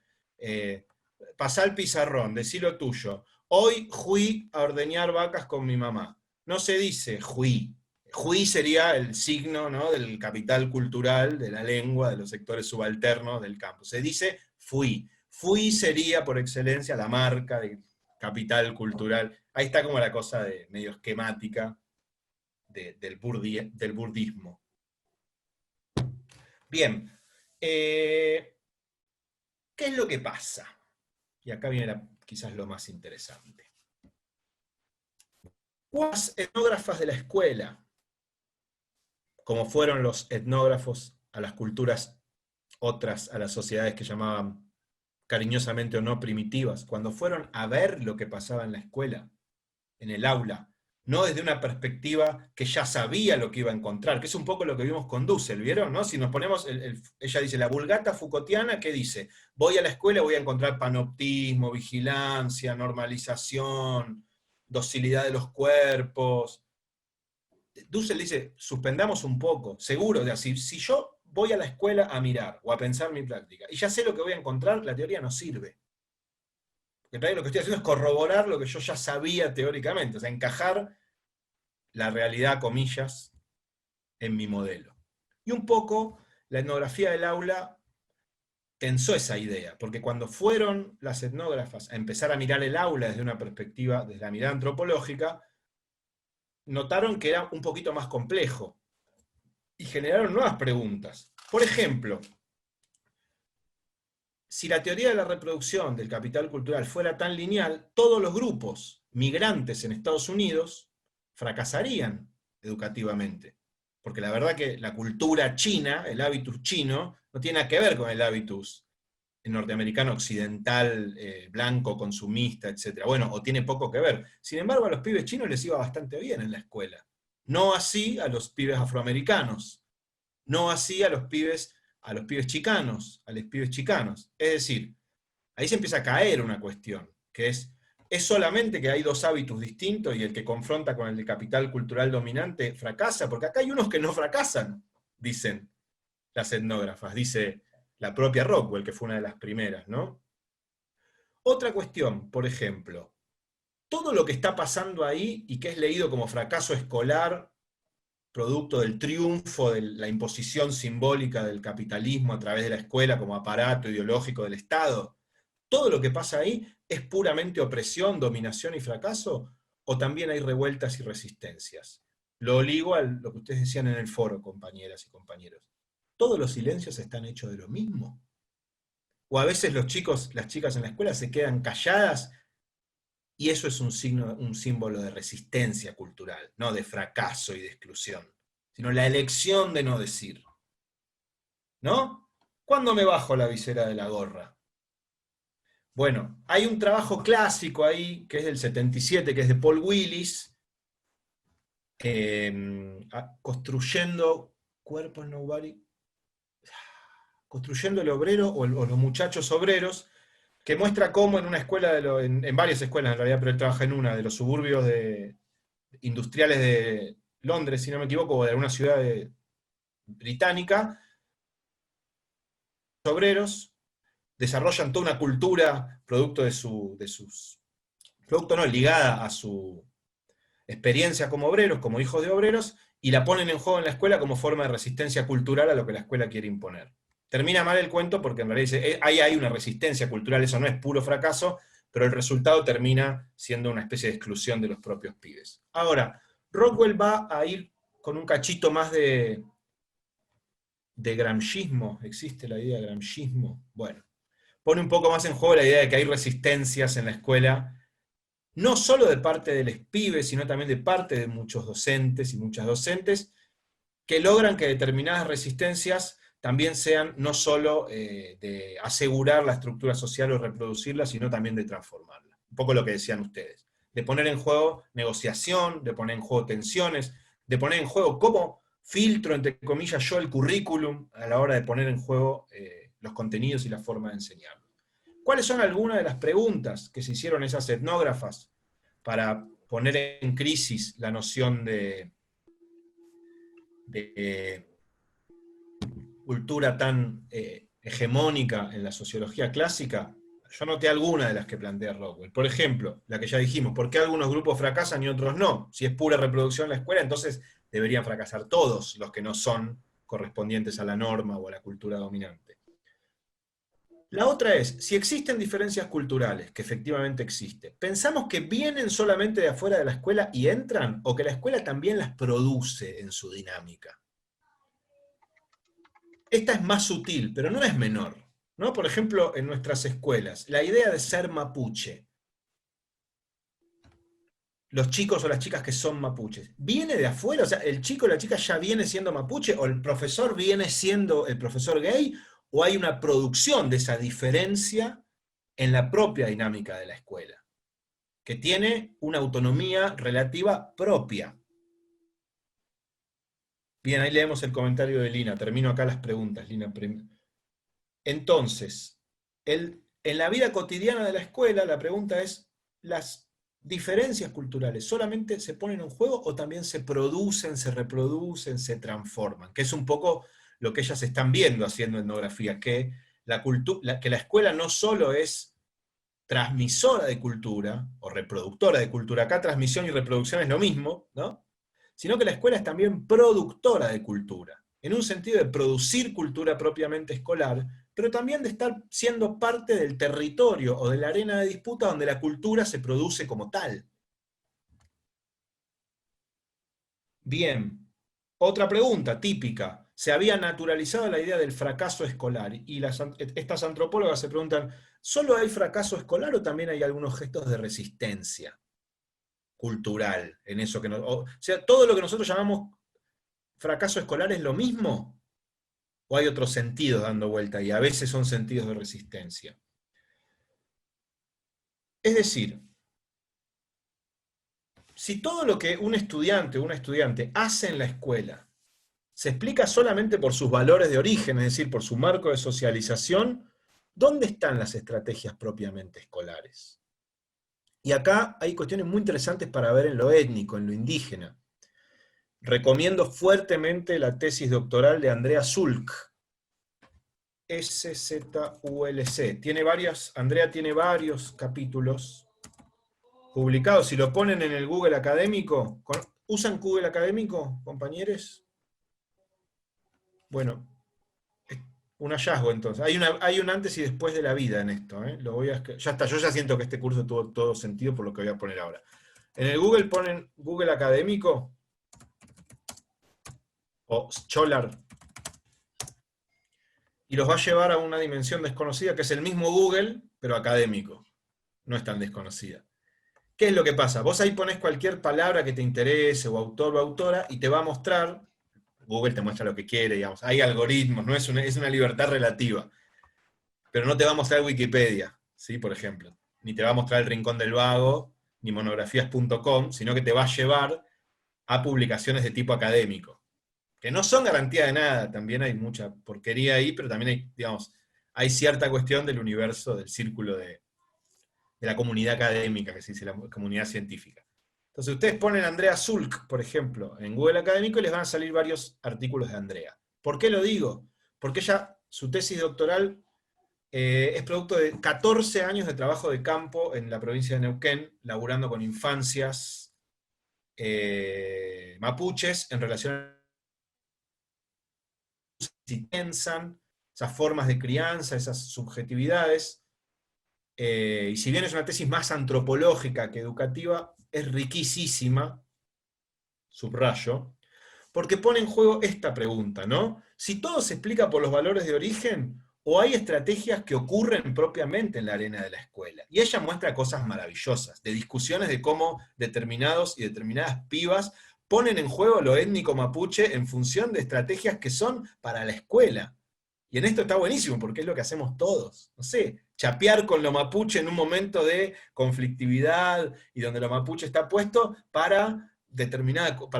pasá el pizarrón, decí lo tuyo, hoy fui a ordeñar vacas con mi mamá, no se dice fui. Hui sería el signo, ¿no?, del capital cultural, de la lengua, de los sectores subalternos del campo. Se dice fui. Fui sería por excelencia la marca del capital cultural. Ahí está como la cosa de medio esquemática del burdismo. Bien, ¿qué es lo que pasa? Y acá viene quizás lo más interesante. Las etnógrafas de la escuela, como fueron los etnógrafos a las culturas otras, a las sociedades que llamaban cariñosamente o no primitivas, cuando fueron a ver lo que pasaba en la escuela, en el aula, no desde una perspectiva que ya sabía lo que iba a encontrar, que es un poco lo que vimos con Dussel, ¿vieron? ¿No? Si nos ponemos, ella dice, la vulgata Foucaultiana, ¿qué dice? Voy a la escuela, voy a encontrar panoptismo, vigilancia, normalización, docilidad de los cuerpos. Dussel dice, suspendamos un poco, seguro, de así, si yo voy a la escuela a mirar o a pensar mi práctica y ya sé lo que voy a encontrar, la teoría no sirve. Porque en realidad lo que estoy haciendo es corroborar lo que yo ya sabía teóricamente, o sea, encajar la realidad, comillas, en mi modelo. Y un poco la etnografía del aula pensó esa idea, porque cuando fueron las etnógrafas a empezar a mirar el aula desde una perspectiva, desde la mirada antropológica, notaron que era un poquito más complejo y generaron nuevas preguntas. Por ejemplo, si la teoría de la reproducción del capital cultural fuera tan lineal, todos los grupos migrantes en Estados Unidos fracasarían educativamente. Porque la verdad que la cultura china, el hábitus chino, no tiene nada que ver con el hábitus norteamericano occidental, blanco, consumista, etc. Bueno, o tiene poco que ver. Sin embargo, a los pibes chinos les iba bastante bien en la escuela. No así a los pibes afroamericanos. No así a los pibes chicanos, a los pibes chicanos. Es decir, ahí se empieza a caer una cuestión, que es solamente que hay dos hábitos distintos y el que confronta con el de capital cultural dominante fracasa, porque acá hay unos que no fracasan, dicen las etnógrafas, dice la propia Rockwell, que fue una de las primeras, ¿no? Otra cuestión, por ejemplo, todo lo que está pasando ahí y que es leído como fracaso escolar, producto del triunfo de la imposición simbólica del capitalismo a través de la escuela como aparato ideológico del Estado, ¿todo lo que pasa ahí es puramente opresión, dominación y fracaso? ¿O también hay revueltas y resistencias? Lo ligo a lo que ustedes decían en el foro, compañeras y compañeros. ¿Todos los silencios están hechos de lo mismo? ¿O a veces los chicos, las chicas en la escuela se quedan calladas y eso es un símbolo de resistencia cultural, no de fracaso y de exclusión, sino la elección de no decir? ¿No? ¿Cuándo me bajo la visera de la gorra? Bueno, hay un trabajo clásico ahí, que es del 77, que es de Paul Willis, construyendo cuerpos nobody, construyendo el obrero o los muchachos obreros, que muestra cómo en una escuela, en varias escuelas en realidad, pero él trabaja en una de los suburbios industriales de Londres, si no me equivoco, o de alguna ciudad británica, obreros desarrollan toda una cultura producto de sus producto no, ligada a su experiencia como obreros, como hijos de obreros, y la ponen en juego en la escuela como forma de resistencia cultural a lo que la escuela quiere imponer. Termina mal el cuento porque en realidad dice, ahí hay una resistencia cultural, eso no es puro fracaso, pero el resultado termina siendo una especie de exclusión de los propios pibes. Ahora, Rockwell va a ir con un cachito más de gramscismo. ¿Existe la idea de gramscismo? Bueno, pone un poco más en juego la idea de que hay resistencias en la escuela, no solo de parte de los pibes, sino también de parte de muchos docentes y muchas docentes, que logran que determinadas resistencias también sean no solo de asegurar la estructura social o reproducirla, sino también de transformarla. Un poco lo que decían ustedes. De poner en juego negociación, de poner en juego tensiones, de poner en juego cómo filtro, entre comillas, yo el currículum a la hora de poner en juego los contenidos y la forma de enseñar. ¿Cuáles son algunas de las preguntas que se hicieron esas etnógrafas para poner en crisis la noción de cultura tan hegemónica en la sociología clásica? Yo noté algunas de las que plantea Rockwell. Por ejemplo, la que ya dijimos, ¿por qué algunos grupos fracasan y otros no? Si es pura reproducción en la escuela, entonces deberían fracasar todos los que no son correspondientes a la norma o a la cultura dominante. La otra es, si existen diferencias culturales, que efectivamente existen, ¿pensamos que vienen solamente de afuera de la escuela y entran, o que la escuela también las produce en su dinámica? Esta es más sutil, pero no es menor, ¿no? Por ejemplo, en nuestras escuelas, la idea de ser mapuche, los chicos o las chicas que son mapuches, ¿viene de afuera? O sea, ¿el chico o la chica ya viene siendo mapuche, o el profesor viene siendo el profesor gay, o hay una producción de esa diferencia en la propia dinámica de la escuela, que tiene una autonomía relativa propia? Bien, ahí leemos el comentario de Lina. Termino acá las preguntas, Lina. Entonces, en la vida cotidiana de la escuela, la pregunta es, ¿las diferencias culturales solamente se ponen en juego o también se producen, se reproducen, se transforman? Que es un poco lo que ellas están viendo haciendo etnografía, que que la escuela no solo es transmisora de cultura, o reproductora de cultura, acá transmisión y reproducción es lo mismo, ¿no? Sino que la escuela es también productora de cultura, en un sentido de producir cultura propiamente escolar, pero también de estar siendo parte del territorio o de la arena de disputa donde la cultura se produce como tal. Bien, otra pregunta típica. Se había naturalizado la idea del fracaso escolar, y estas antropólogas se preguntan, ¿solo hay fracaso escolar o también hay algunos gestos de resistencia cultural en eso que o sea, todo lo que nosotros llamamos fracaso escolar es lo mismo, o hay otros sentidos dando vuelta y a veces son sentidos de resistencia? Es decir, si todo lo que un estudiante o una estudiante hace en la escuela se explica solamente por sus valores de origen, es decir, por su marco de socialización, ¿dónde están las estrategias propiamente escolares? Y acá hay cuestiones muy interesantes para ver en lo étnico, en lo indígena. Recomiendo fuertemente la tesis doctoral de Andrea Zulc, SZULC. Andrea tiene varios capítulos publicados. Si lo ponen en el Google académico, ¿usan Google académico, compañeros? Bueno, un hallazgo entonces. Hay un antes y después de la vida en esto. Ya está, yo ya siento que este curso tuvo todo sentido por lo que voy a poner ahora. En el Google ponen Google académico o Scholar y los va a llevar a una dimensión desconocida que es el mismo Google, pero académico. No es tan desconocida. ¿Qué es lo que pasa? Vos ahí pones cualquier palabra que te interese, o autor o autora, y te va a mostrar, Google te muestra lo que quiere, digamos. Hay algoritmos, no es una libertad relativa. Pero no te va a mostrar Wikipedia, ¿sí? Por ejemplo. Ni te va a mostrar El Rincón del Vago, ni monografías.com, sino que te va a llevar a publicaciones de tipo académico, que no son garantía de nada, también hay mucha porquería ahí, pero también hay, digamos, hay cierta cuestión del universo, del círculo de la comunidad académica, que se dice la comunidad científica. Entonces ustedes ponen Andrea Zulc, por ejemplo, en Google Académico y les van a salir varios artículos de Andrea. ¿Por qué lo digo? Porque ella, su tesis doctoral Es producto de 14 años de trabajo de campo en la provincia de Neuquén, laburando con infancias mapuches en relación a si piensan, esas formas de crianza, esas subjetividades. Y si bien es una tesis más antropológica que educativa, es riquísima, subrayo, porque pone en juego esta pregunta, ¿no? Si todo se explica por los valores de origen, o hay estrategias que ocurren propiamente en la arena de la escuela. Y ella muestra cosas maravillosas, de discusiones de cómo determinados y determinadas pibas ponen en juego lo étnico mapuche en función de estrategias que son para la escuela. Y en esto está buenísimo, porque es lo que hacemos todos. No sé, chapear con lo mapuche en un momento de conflictividad y donde lo mapuche está puesto para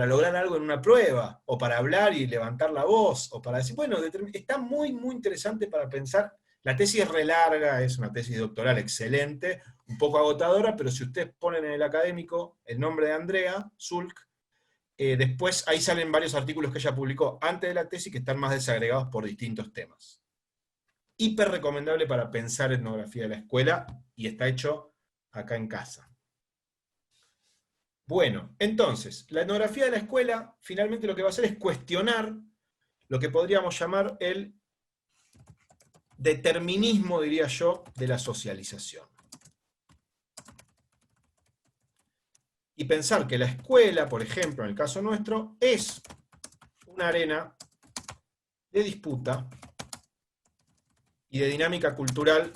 lograr algo en una prueba, o para hablar y levantar la voz, o para decir, bueno, está muy, muy interesante para pensar. La tesis es re larga, es una tesis doctoral excelente, un poco agotadora, pero si ustedes ponen en el académico el nombre de Andrea Zulk, después ahí salen varios artículos que ella publicó antes de la tesis que están más desagregados por distintos temas. Hiper recomendable para pensar etnografía de la escuela, y está hecho acá en casa. Bueno, entonces, la etnografía de la escuela finalmente lo que va a hacer es cuestionar lo que podríamos llamar el determinismo, diría yo, de la socialización. Y pensar que la escuela, por ejemplo, en el caso nuestro, es una arena de disputa y de dinámica cultural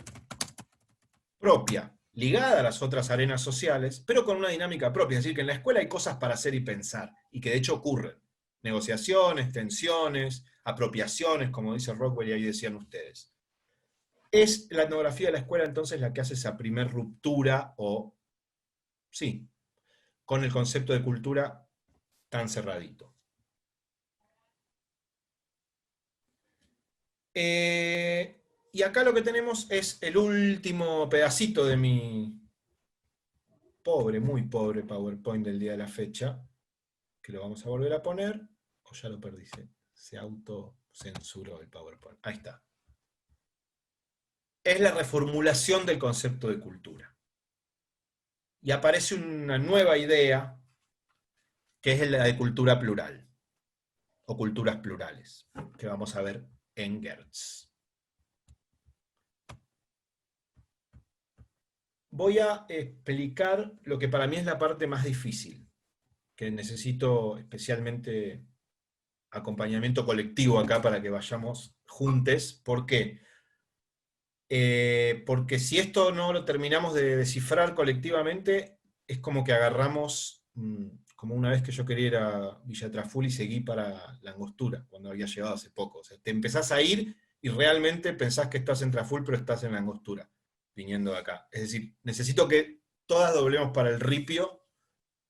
propia, ligada a las otras arenas sociales, pero con una dinámica propia. Es decir, que en la escuela hay cosas para hacer y pensar, y que de hecho ocurren. Negociaciones, tensiones, apropiaciones, como dice Rockwell y ahí decían ustedes. Es la etnografía de la escuela entonces la que hace esa primer ruptura, o sí, con el concepto de cultura tan cerradito. Y acá lo que tenemos es el último pedacito de mi pobre, muy pobre PowerPoint del día de la fecha, que lo vamos a volver a poner, o ya lo perdí, se autocensuró el PowerPoint. Ahí está. Es la reformulación del concepto de cultura. Y aparece una nueva idea, que es la de cultura plural, o culturas plurales, que vamos a ver en Gertz. Voy a explicar lo que para mí es la parte más difícil, que necesito especialmente acompañamiento colectivo acá para que vayamos juntos. ¿Por qué? Porque si esto no lo terminamos de descifrar colectivamente, es como que agarramos, como una vez que yo quería ir a Villa Traful y seguí para la Angostura, cuando había llegado hace poco. O sea, te empezás a ir y realmente pensás que estás en Traful, pero estás en la Angostura, viniendo de acá. Es decir, necesito que todas doblemos para el ripio,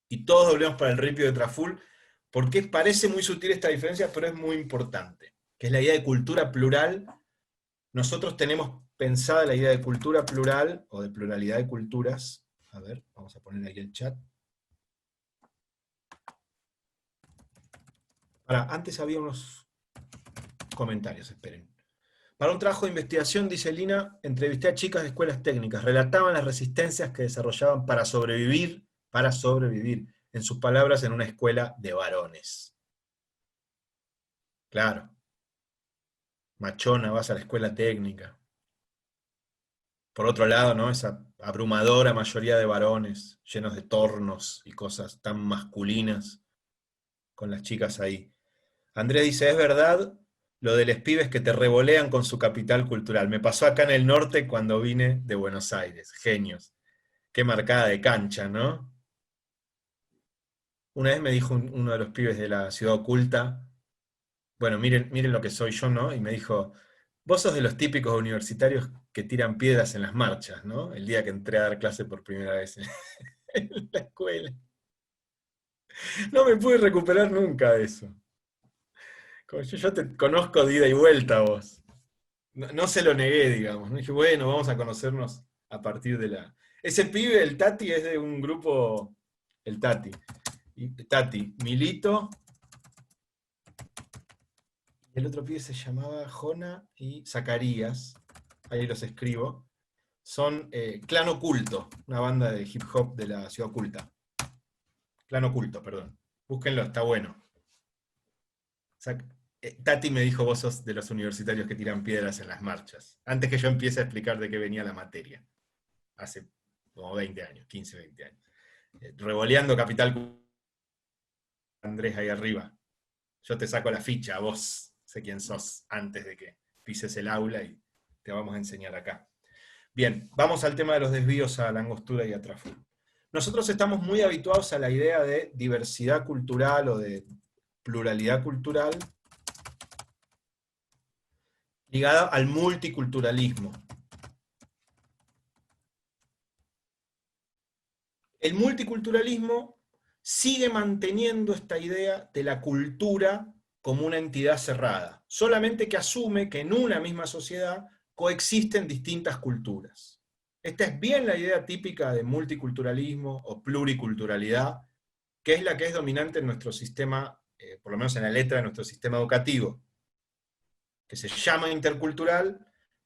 y todos doblemos para el ripio de Traful, porque parece muy sutil esta diferencia, pero es muy importante, que es la idea de cultura plural. Nosotros tenemos pensada la idea de cultura plural, o de pluralidad de culturas. A ver, vamos a poner ahí el chat. Ahora, antes había unos comentarios, esperen. Para un trabajo de investigación, dice Lina, entrevisté a chicas de escuelas técnicas, relataban las resistencias que desarrollaban para sobrevivir, en sus palabras, en una escuela de varones. Claro. Machona, vas a la escuela técnica. Por otro lado, ¿no? Esa abrumadora mayoría de varones, llenos de tornos y cosas tan masculinas, con las chicas ahí. Andrés dice, es verdad lo de los pibes que te revolean con su capital cultural. Me pasó acá en el norte cuando vine de Buenos Aires. Genios. Qué marcada de cancha, ¿no? Una vez me dijo uno de los pibes de la ciudad oculta, bueno, miren lo que soy yo, ¿no? Y me dijo, vos sos de los típicos universitarios que tiran piedras en las marchas, ¿no? El día que entré a dar clase por primera vez en la escuela. No me pude recuperar nunca de eso. Como yo te conozco de ida y vuelta vos. No se lo negué, digamos. ¿No? Dije, bueno, vamos a conocernos a partir de la... Ese pibe, el Tati, es de un grupo... El Tati. Tati, Milito. El otro pibe se llamaba Jona y Zacarías. ahí los escribo, son Clan Oculto, una banda de hip hop de la Ciudad Oculta. Clan Oculto, perdón. Búsquenlo, está bueno. O sea, Tati me dijo, vos sos de los universitarios que tiran piedras en las marchas. Antes que yo empiece a explicar de qué venía la materia. Hace como 20 años, 15, 20 años. Revoleando Capital Andrés ahí arriba. Yo te saco la ficha, vos sé quién sos, antes de que pises el aula y te vamos a enseñar acá. Bien, vamos al tema de los desvíos a la angostura y a Traful. Nosotros estamos muy habituados a la idea de diversidad cultural o de pluralidad cultural ligada al multiculturalismo. El multiculturalismo sigue manteniendo esta idea de la cultura como una entidad cerrada, solamente que asume que en una misma sociedad coexisten distintas culturas. Esta es bien la idea típica de multiculturalismo o pluriculturalidad, que es la que es dominante en nuestro sistema, por lo menos en la letra de nuestro sistema educativo, que se llama intercultural,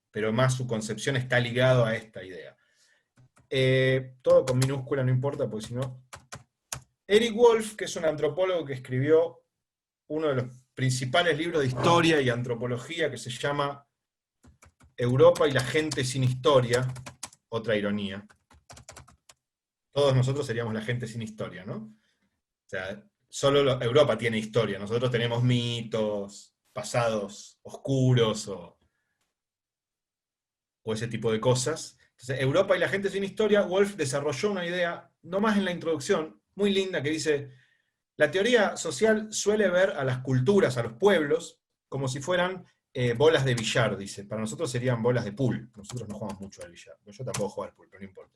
pero más su concepción está ligado a esta idea. Todo con minúscula, no importa, porque si no... Eric Wolf, que es un antropólogo que escribió uno de los principales libros de historia y antropología, que se llama Europa y la gente sin historia, otra ironía. Todos nosotros seríamos la gente sin historia, ¿no? O sea, solo Europa tiene historia, nosotros tenemos mitos, pasados oscuros o ese tipo de cosas. Entonces, Europa y la gente sin historia, Wolf desarrolló una idea, no más en la introducción, muy linda, que dice: la teoría social suele ver a las culturas, a los pueblos, como si fueran bolas de billar, dice. Para nosotros serían bolas de pool. Nosotros no jugamos mucho al billar. Yo tampoco juego al pool, pero no importa.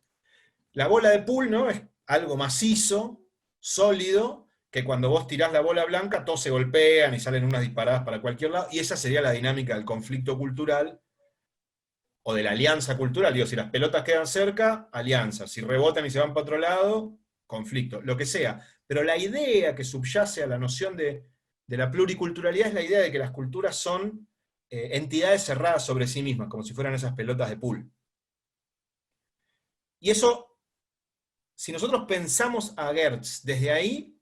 La bola de pool, ¿no?, es algo macizo, sólido, que cuando vos tirás la bola blanca, todos se golpean y salen unas disparadas para cualquier lado, y esa sería la dinámica del conflicto cultural, o de la alianza cultural. Digo, si las pelotas quedan cerca, alianza. Si rebotan y se van para otro lado, conflicto. Lo que sea. Pero la idea que subyace a la noción de la pluriculturalidad es la idea de que las culturas son entidades cerradas sobre sí mismas, como si fueran esas pelotas de pool. Y eso, si nosotros pensamos a Geertz desde ahí,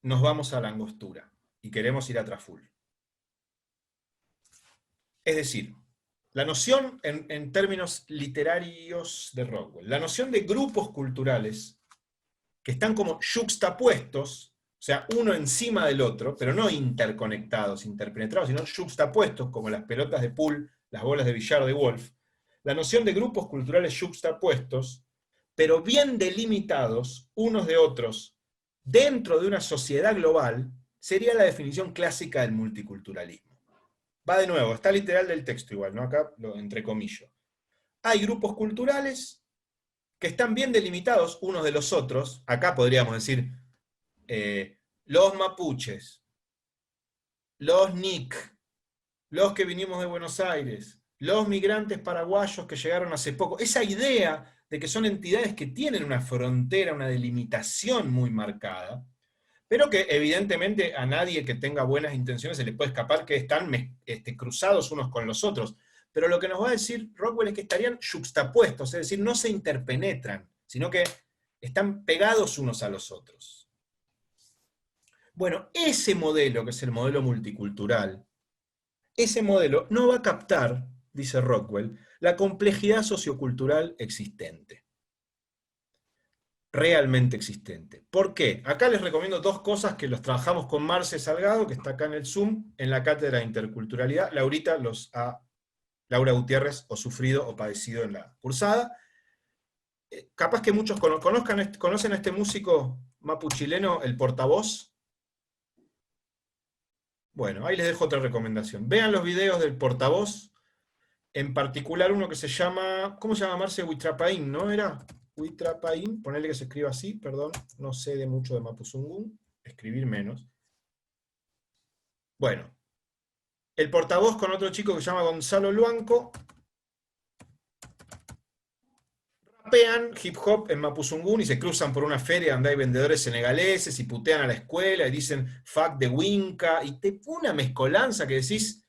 nos vamos a la angostura, y queremos ir a Traful. Es decir, la noción, en términos literarios de Rockwell, la noción de grupos culturales que están como yuxtapuestos, o sea, uno encima del otro, pero no interconectados, interpenetrados, sino yuxtapuestos, como las pelotas de pool, las bolas de billar de Wolf. La noción de grupos culturales yuxtapuestos, pero bien delimitados unos de otros, dentro de una sociedad global, sería la definición clásica del multiculturalismo. Va de nuevo, está literal del texto igual, ¿no? Acá lo entrecomillo. Hay grupos culturales que están bien delimitados unos de los otros. Acá podríamos decir los mapuches, los NIC, los que vinimos de Buenos Aires, los migrantes paraguayos que llegaron hace poco. Esa idea de que son entidades que tienen una frontera, una delimitación muy marcada, pero que evidentemente a nadie que tenga buenas intenciones se le puede escapar que están cruzados unos con los otros. Pero lo que nos va a decir Rockwell es que estarían yuxtapuestos, es decir, no se interpenetran, sino que están pegados unos a los otros. Bueno, ese modelo, que es el modelo multicultural, ese modelo no va a captar, dice Rockwell, la complejidad sociocultural existente. Realmente existente. ¿Por qué? Acá les recomiendo dos cosas que los trabajamos con Marce Salgado, que está acá en el Zoom, en la cátedra de interculturalidad. Laura Gutiérrez o sufrido o padecido en la cursada. Capaz que muchos conocen a este músico mapuchileno, El Portavoz. Bueno, ahí les dejo otra recomendación. Vean los videos del Portavoz, en particular uno que se llama, ¿cómo se llama, Marce? Huitrapaín, ¿no? ¿Era? Huitrapaín, ponele que se escriba así, perdón, no sé de mucho de Mapuzungún, escribir menos. Bueno, El Portavoz con otro chico que se llama Gonzalo Luanco, rapean hip hop en Mapuzungún y se cruzan por una feria donde hay vendedores senegaleses y putean a la escuela y dicen fuck the winca, y te pone una mezcolanza que decís,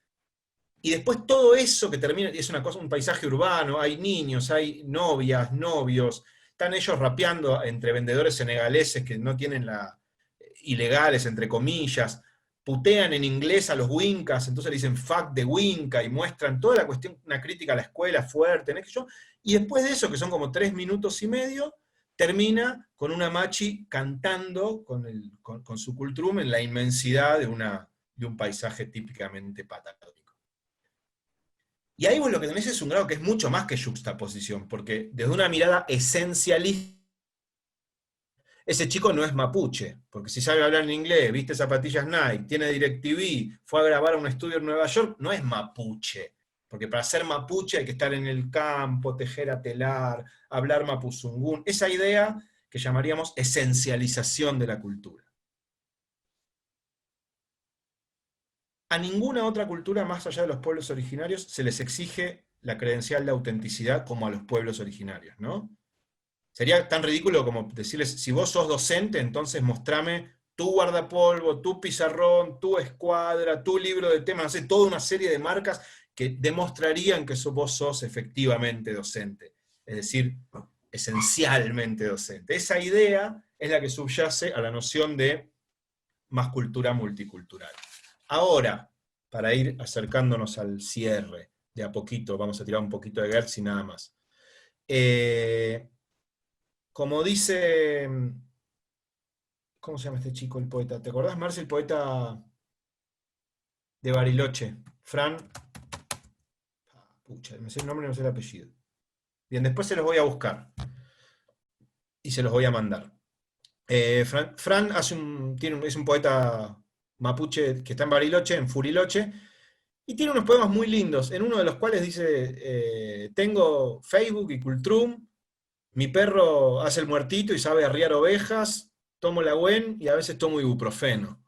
Y después todo eso que termina, es una cosa, un paisaje urbano, hay niños, hay novias, novios, están ellos rapeando entre vendedores senegaleses que no tienen ilegales, entre comillas, putean en inglés a los wincas, entonces le dicen fuck the winca, y muestran toda la cuestión, una crítica a la escuela fuerte, ¿no? Y después de eso, que son como 3 minutos y medio, termina con una machi cantando con su cultrum en la inmensidad de un paisaje típicamente patagónico. Y ahí vos lo que tenés es un grado que es mucho más que yuxtaposición, porque desde una mirada esencialista, ese chico no es mapuche, porque si sabe hablar en inglés, viste zapatillas Nike, tiene DirecTV, fue a grabar a un estudio en Nueva York, no es mapuche. Porque para ser mapuche hay que estar en el campo, tejer a telar, hablar mapuzungún. Esa idea que llamaríamos esencialización de la cultura. A ninguna otra cultura más allá de los pueblos originarios se les exige la credencial de autenticidad como a los pueblos originarios, ¿no? Sería tan ridículo como decirles, si vos sos docente, entonces mostrame tu guardapolvo, tu pizarrón, tu escuadra, tu libro de temas, no sé, toda una serie de marcas que demostrarían que vos sos efectivamente docente. Es decir, esencialmente docente. Esa idea es la que subyace a la noción de más cultura multicultural. Ahora, para ir acercándonos al cierre, de a poquito, vamos a tirar un poquito de Goethe y nada más. Como dice, ¿cómo se llama este chico, el poeta? ¿Te acordás, Marce, el poeta de Bariloche? Fran, pucha, me sé el nombre y no sé el apellido. Bien, después se los voy a buscar y se los voy a mandar. Fran es un poeta mapuche que está en Bariloche, en Furiloche, y tiene unos poemas muy lindos, en uno de los cuales dice, tengo Facebook y Cultrum, mi perro hace el muertito y sabe arriar ovejas, tomo la Gwen y a veces tomo ibuprofeno.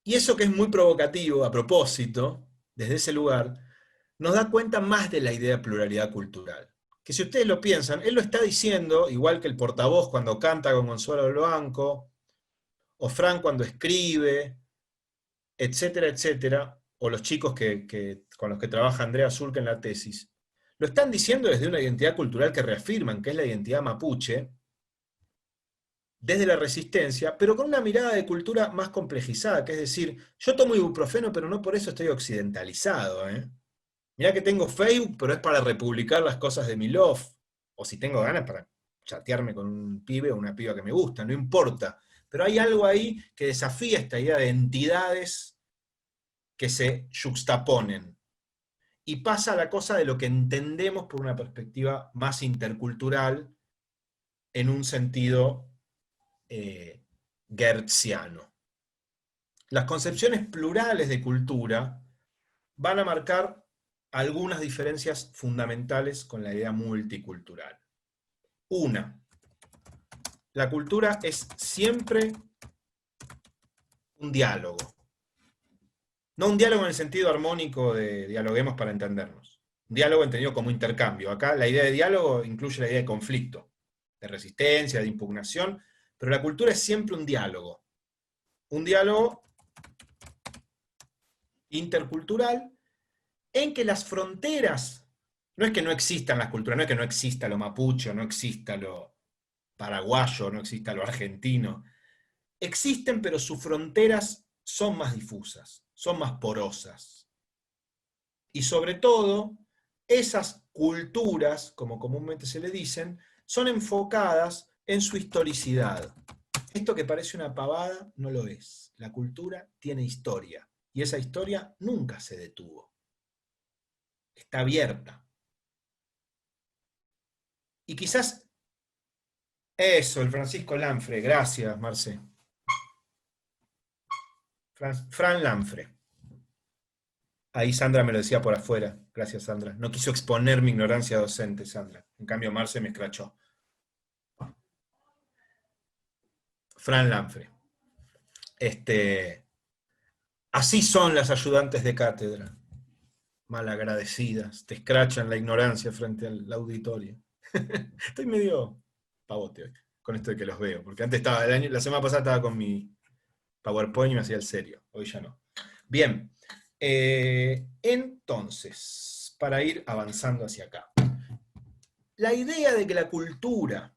Y eso que es muy provocativo, a propósito, desde ese lugar, nos da cuenta más de la idea de pluralidad cultural. Que si ustedes lo piensan, él lo está diciendo, igual que el portavoz cuando canta con Consuelo del Banco, o Fran cuando escribe, etcétera, etcétera, o los chicos con los que trabaja Andrea Zulca en la tesis, lo están diciendo desde una identidad cultural que reafirman, que es la identidad mapuche, desde la resistencia, pero con una mirada de cultura más complejizada, que es decir, yo tomo ibuprofeno, pero no por eso estoy occidentalizado. Mirá que tengo Facebook, pero es para republicar las cosas de mi love, o si tengo ganas para chatearme con un pibe o una piba que me gusta, no importa. Pero hay algo ahí que desafía esta idea de entidades que se yuxtaponen. Y pasa la cosa de lo que entendemos por una perspectiva más intercultural, en un sentido geertziano. Las concepciones plurales de cultura van a marcar algunas diferencias fundamentales con la idea multicultural. Una, la cultura es siempre un diálogo. No un diálogo en el sentido armónico de dialoguemos para entendernos. Un diálogo entendido como intercambio. Acá la idea de diálogo incluye la idea de conflicto, de resistencia, de impugnación, pero la cultura es siempre un diálogo. Un diálogo intercultural en que las fronteras, no es que no existan las culturas, no es que no exista lo mapuche, no exista lo paraguayo, no exista lo argentino. Existen, pero sus fronteras son más difusas, son más porosas. Y sobre todo, esas culturas, como comúnmente se le dicen, son enfocadas en su historicidad. Esto que parece una pavada no lo es. La cultura tiene historia, y esa historia nunca se detuvo. Está abierta. Y quizás eso, el Francisco Lanfre, gracias, Marce. Fran Lanfre. Ahí Sandra me lo decía por afuera. Gracias, Sandra. No quiso exponer mi ignorancia docente, Sandra. En cambio, Marce me escrachó. Fran Lanfre. Así son las ayudantes de cátedra. Malagradecidas. Te escrachan la ignorancia frente al auditorio. Estoy medio pavote hoy, con esto de que los veo. Porque antes estaba, la semana pasada estaba con mi PowerPoint y me hacía el serio. Hoy ya no. Bien. Entonces, para ir avanzando hacia acá. La idea de que la cultura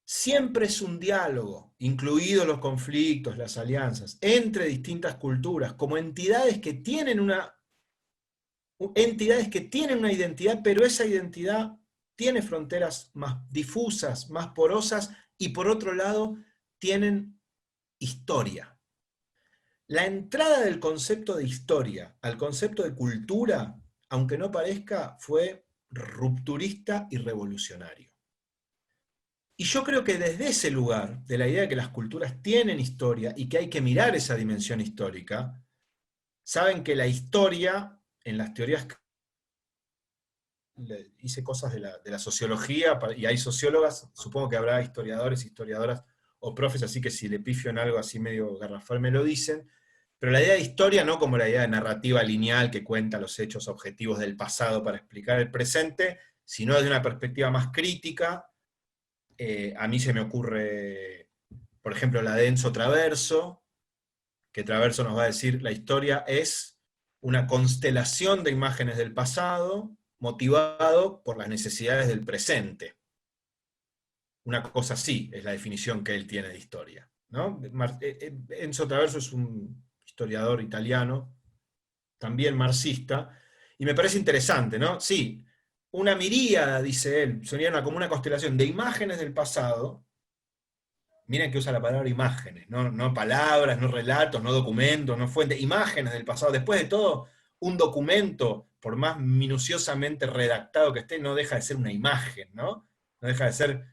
siempre es un diálogo, incluidos los conflictos, las alianzas, entre distintas culturas, como entidades que tienen una identidad, pero esa identidad tiene fronteras más difusas, más porosas, y por otro lado, tienen historia. La entrada del concepto de historia al concepto de cultura, aunque no parezca, fue rupturista y revolucionario. Y yo creo que desde ese lugar, de la idea de que las culturas tienen historia y que hay que mirar esa dimensión histórica, saben que la historia, en las teorías, hice cosas de la sociología, y hay sociólogas, supongo que habrá historiadores, historiadoras o profes, así que si le pifio en algo así medio garrafal me lo dicen, pero la idea de historia no como la idea de narrativa lineal que cuenta los hechos objetivos del pasado para explicar el presente, sino desde una perspectiva más crítica. A mí se me ocurre, por ejemplo, la de Enzo Traverso, que Traverso nos va a decir, la historia es una constelación de imágenes del pasado, motivado por las necesidades del presente. Una cosa así es la definición que él tiene de historia, ¿no? Enzo Traverso es un historiador italiano, también marxista, y me parece interesante, ¿no? Sí, una miríada, dice él, sería como una constelación de imágenes del pasado. Miren que usa la palabra imágenes, no palabras, no relatos, no documentos, no fuentes, imágenes del pasado. Después de todo, un documento, por más minuciosamente redactado que esté, no deja de ser una imagen, ¿no? No deja de ser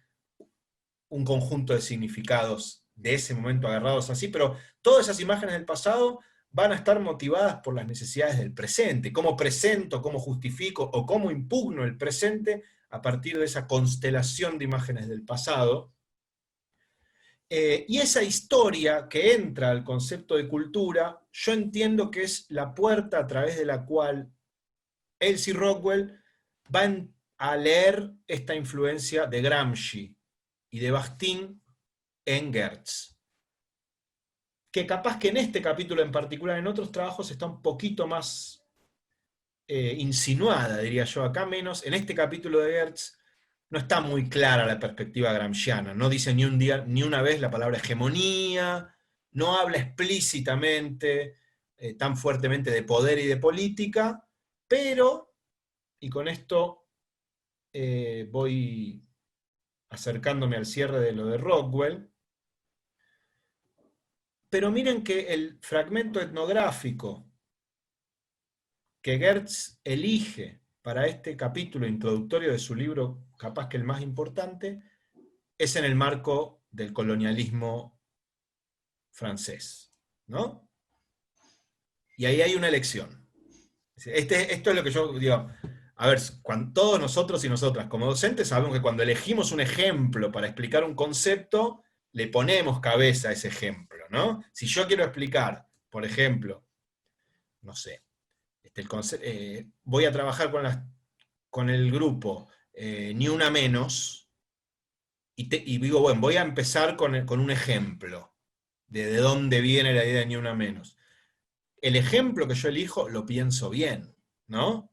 un conjunto de significados de ese momento agarrados así, pero todas esas imágenes del pasado van a estar motivadas por las necesidades del presente. ¿Cómo presento, cómo justifico o cómo impugno el presente a partir de esa constelación de imágenes del pasado? Y esa historia que entra al concepto de cultura, yo entiendo que es la puerta a través de la cual Elsie Rockwell va a leer esta influencia de Gramsci y de Bakhtin en Geertz. Que capaz que en este capítulo en particular, en otros trabajos está un poquito más insinuada, diría yo, acá menos. En este capítulo de Geertz no está muy clara la perspectiva gramsciana, no dice ni una vez la palabra hegemonía, no habla explícitamente, tan fuertemente de poder y de política, pero, y con esto voy acercándome al cierre de lo de Rockwell, pero miren que el fragmento etnográfico que Geertz elige para este capítulo introductorio de su libro, capaz que el más importante, es en el marco del colonialismo francés, ¿no? Y ahí hay una elección. Esto es lo que yo digo, a ver, todos nosotros y nosotras como docentes sabemos que cuando elegimos un ejemplo para explicar un concepto, le ponemos cabeza a ese ejemplo, ¿no? Si yo quiero explicar, por ejemplo, no sé, voy a trabajar con el grupo Ni Una Menos, y digo, bueno, voy a empezar con un ejemplo de dónde viene la idea de Ni Una Menos. El ejemplo que yo elijo lo pienso bien, ¿no?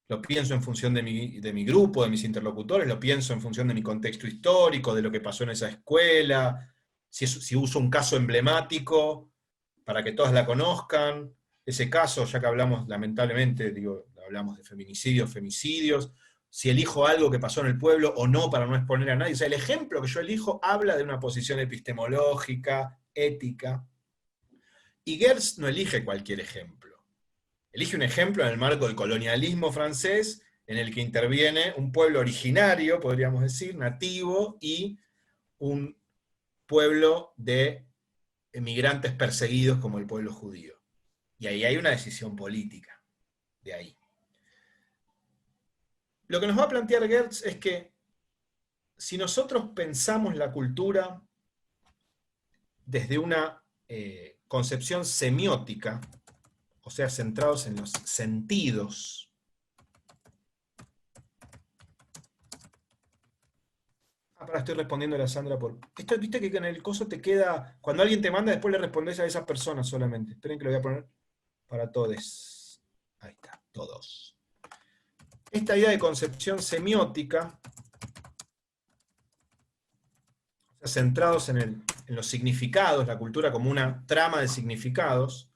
Lo pienso en función de mi grupo, de mis interlocutores, lo pienso en función de mi contexto histórico, de lo que pasó en esa escuela, si uso un caso emblemático para que todas la conozcan. Ese caso, ya que hablamos, lamentablemente, hablamos de feminicidios, femicidios, si elijo algo que pasó en el pueblo o no para no exponer a nadie. O sea, el ejemplo que yo elijo habla de una posición epistemológica, ética. Y Geertz no elige cualquier ejemplo. Elige un ejemplo en el marco del colonialismo francés, en el que interviene un pueblo originario, podríamos decir, nativo, y un pueblo de emigrantes perseguidos como el pueblo judío. Y ahí hay una decisión política, de ahí. Lo que nos va a plantear Geertz es que si nosotros pensamos la cultura desde una concepción semiótica, o sea, centrados en los sentidos, ahora estoy respondiendo a Sandra por... Esto, viste que en el coso te queda... Cuando alguien te manda, después le respondes a esa persona solamente. Esperen que lo voy a poner para todos. Ahí está, todos. Esta idea de concepción semiótica, o sea, centrados en los significados, la cultura como una trama de significados,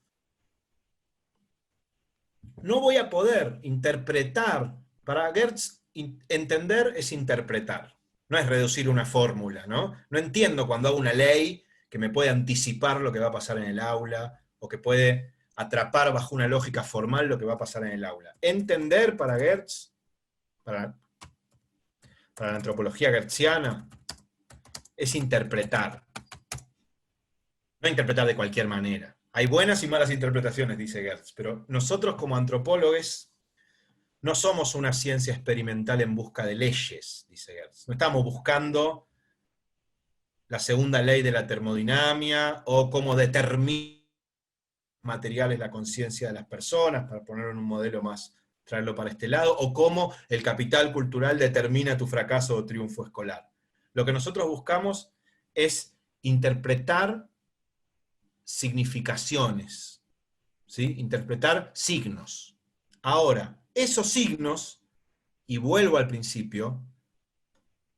no voy a poder interpretar. Para Geertz, entender es interpretar, no es reducir una fórmula, ¿no? No entiendo cuando hago una ley que me puede anticipar lo que va a pasar en el aula, o que puede atrapar bajo una lógica formal lo que va a pasar en el aula. Entender para Geertz, para la antropología geertziana, es interpretar. No interpretar de cualquier manera. Hay buenas y malas interpretaciones, dice Geertz, pero nosotros como antropólogos no somos una ciencia experimental en busca de leyes, dice Geertz. No estamos buscando la segunda ley de la termodinámica o cómo determina materiales la conciencia de las personas, para ponerlo en un modelo más, traerlo para este lado, o cómo el capital cultural determina tu fracaso o triunfo escolar. Lo que nosotros buscamos es interpretar significaciones, ¿sí? Interpretar signos. Ahora, esos signos, y vuelvo al principio,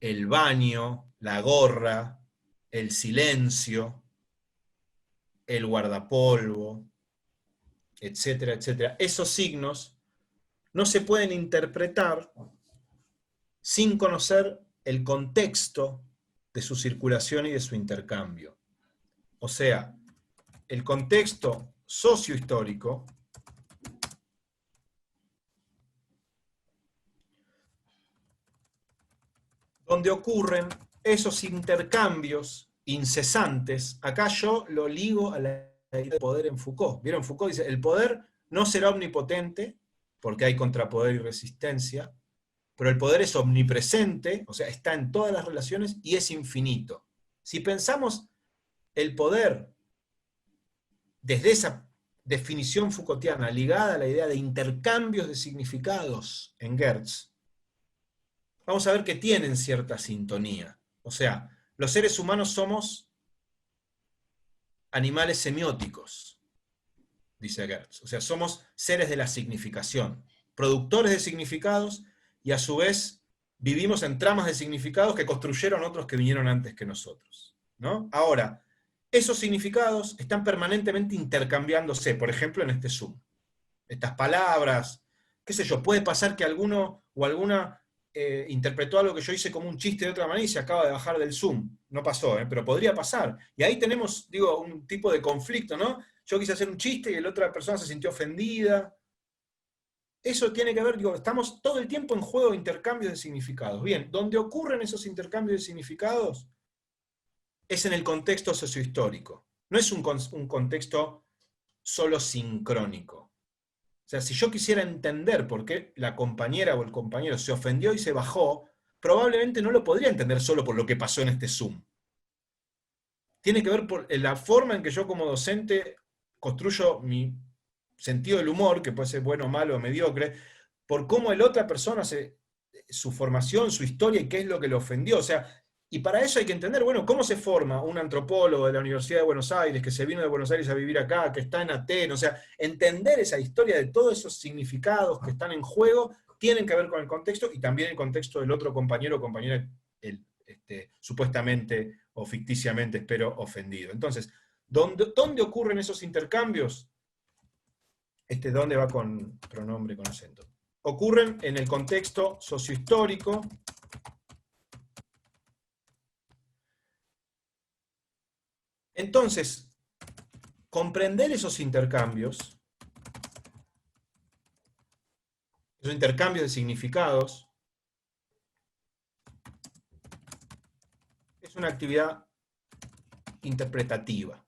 el baño, la gorra, el silencio, el guardapolvo, etcétera, etcétera, esos signos no se pueden interpretar sin conocer el contexto de su circulación y de su intercambio. O sea, el contexto sociohistórico donde ocurren esos intercambios incesantes. Acá yo lo ligo a la idea de poder en Foucault. ¿Vieron? Foucault dice, el poder no será omnipotente, porque hay contrapoder y resistencia, pero el poder es omnipresente, o sea, está en todas las relaciones y es infinito. Si pensamos el poder desde esa definición Foucaultiana ligada a la idea de intercambios de significados en Geertz, vamos a ver que tienen cierta sintonía. O sea, los seres humanos somos animales semióticos, dice Geertz. O sea, somos seres de la significación, productores de significados, y a su vez vivimos en tramas de significados que construyeron otros que vinieron antes que nosotros, ¿no? Ahora, esos significados están permanentemente intercambiándose, por ejemplo, en este Zoom. Estas palabras, qué sé yo, puede pasar que alguno o alguna interpretó algo que yo hice como un chiste de otra manera y se acaba de bajar del Zoom. No pasó, pero podría pasar. Y ahí tenemos, digo, un tipo de conflicto, ¿no? Yo quise hacer un chiste y la otra persona se sintió ofendida. Eso tiene que ver, digo, estamos todo el tiempo en juego de intercambios de significados. Bien, donde ocurren esos intercambios de significados es en el contexto sociohistórico. No es un contexto solo sincrónico. O sea, si yo quisiera entender por qué la compañera o el compañero se ofendió y se bajó, probablemente no lo podría entender solo por lo que pasó en este Zoom. Tiene que ver por la forma en que yo como docente construyo mi sentido del humor, que puede ser bueno, malo o mediocre, por cómo la otra persona su formación, su historia y qué es lo que le ofendió. O sea, y para eso hay que entender, bueno, cómo se forma un antropólogo de la Universidad de Buenos Aires, que se vino de Buenos Aires a vivir acá, que está en Atenas. O sea, entender esa historia de todos esos significados que están en juego, tienen que ver con el contexto, y también el contexto del otro compañero o compañera, supuestamente o ficticiamente, espero, ofendido. Entonces, ¿dónde ocurren esos intercambios? ¿Dónde va con pronombre con acento? Ocurren en el contexto sociohistórico, entonces, comprender esos intercambios de significados, es una actividad interpretativa.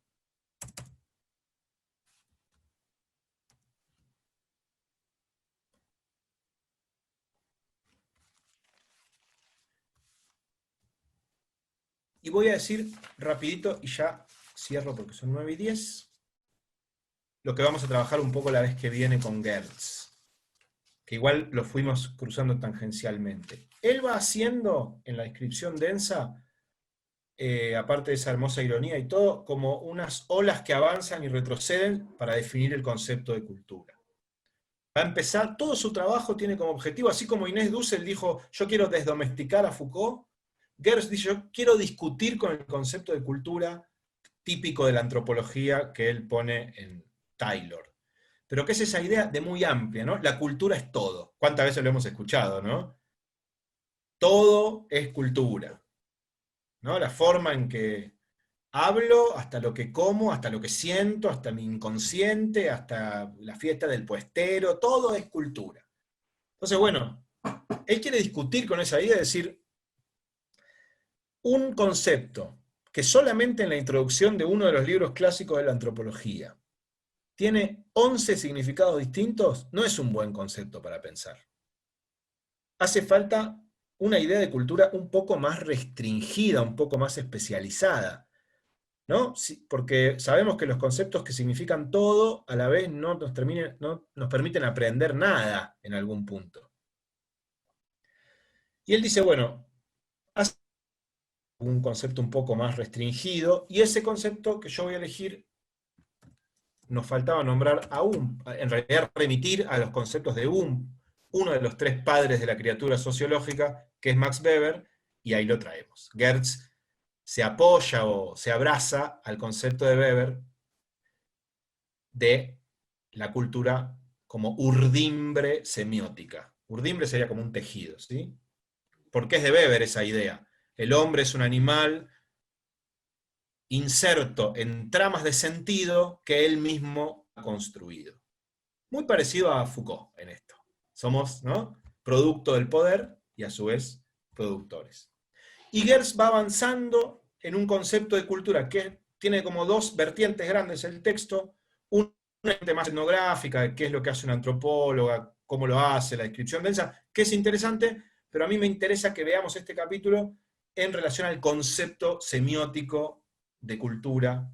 Y voy a decir rapidito, y ya cierro porque son 9:10, lo que vamos a trabajar un poco la vez que viene con Geertz, que igual lo fuimos cruzando tangencialmente. Él va haciendo, en la descripción densa, aparte de esa hermosa ironía y todo, como unas olas que avanzan y retroceden para definir el concepto de cultura. Va a empezar, todo su trabajo tiene como objetivo, así como Inés Dussel dijo, yo quiero desdomesticar a Foucault, Geertz dice, yo quiero discutir con el concepto de cultura típico de la antropología que él pone en Taylor. Pero ¿qué es esa idea de muy amplia, ¿no? La cultura es todo. ¿Cuántas veces lo hemos escuchado, no? Todo es cultura, ¿no? La forma en que hablo, hasta lo que como, hasta lo que siento, hasta mi inconsciente, hasta la fiesta del puestero, todo es cultura. Entonces, bueno, él quiere discutir con esa idea, decir, un concepto que solamente en la introducción de uno de los libros clásicos de la antropología tiene 11 significados distintos, no es un buen concepto para pensar. Hace falta una idea de cultura un poco más restringida, un poco más especializada, ¿no? Sí, porque sabemos que los conceptos que significan todo, a la vez no nos permiten aprender nada en algún punto. Y él dice, bueno, hace un concepto un poco más restringido, y ese concepto que yo voy a elegir, nos faltaba nombrar en realidad remitir a los conceptos de uno de los tres padres de la criatura sociológica, que es Max Weber, y ahí lo traemos. Geertz se apoya o se abraza al concepto de Weber de la cultura como urdimbre semiótica. Urdimbre sería como un tejido, ¿sí? ¿Por qué es de Weber esa idea? El hombre es un animal inserto en tramas de sentido que él mismo ha construido. Muy parecido a Foucault en esto. Somos, ¿no?, producto del poder y a su vez productores. Y Geertz va avanzando en un concepto de cultura que tiene como dos vertientes grandes el texto, una más etnográfica, de qué es lo que hace una antropóloga, cómo lo hace, la descripción densa, que es interesante, pero a mí me interesa que veamos este capítulo en relación al concepto semiótico de cultura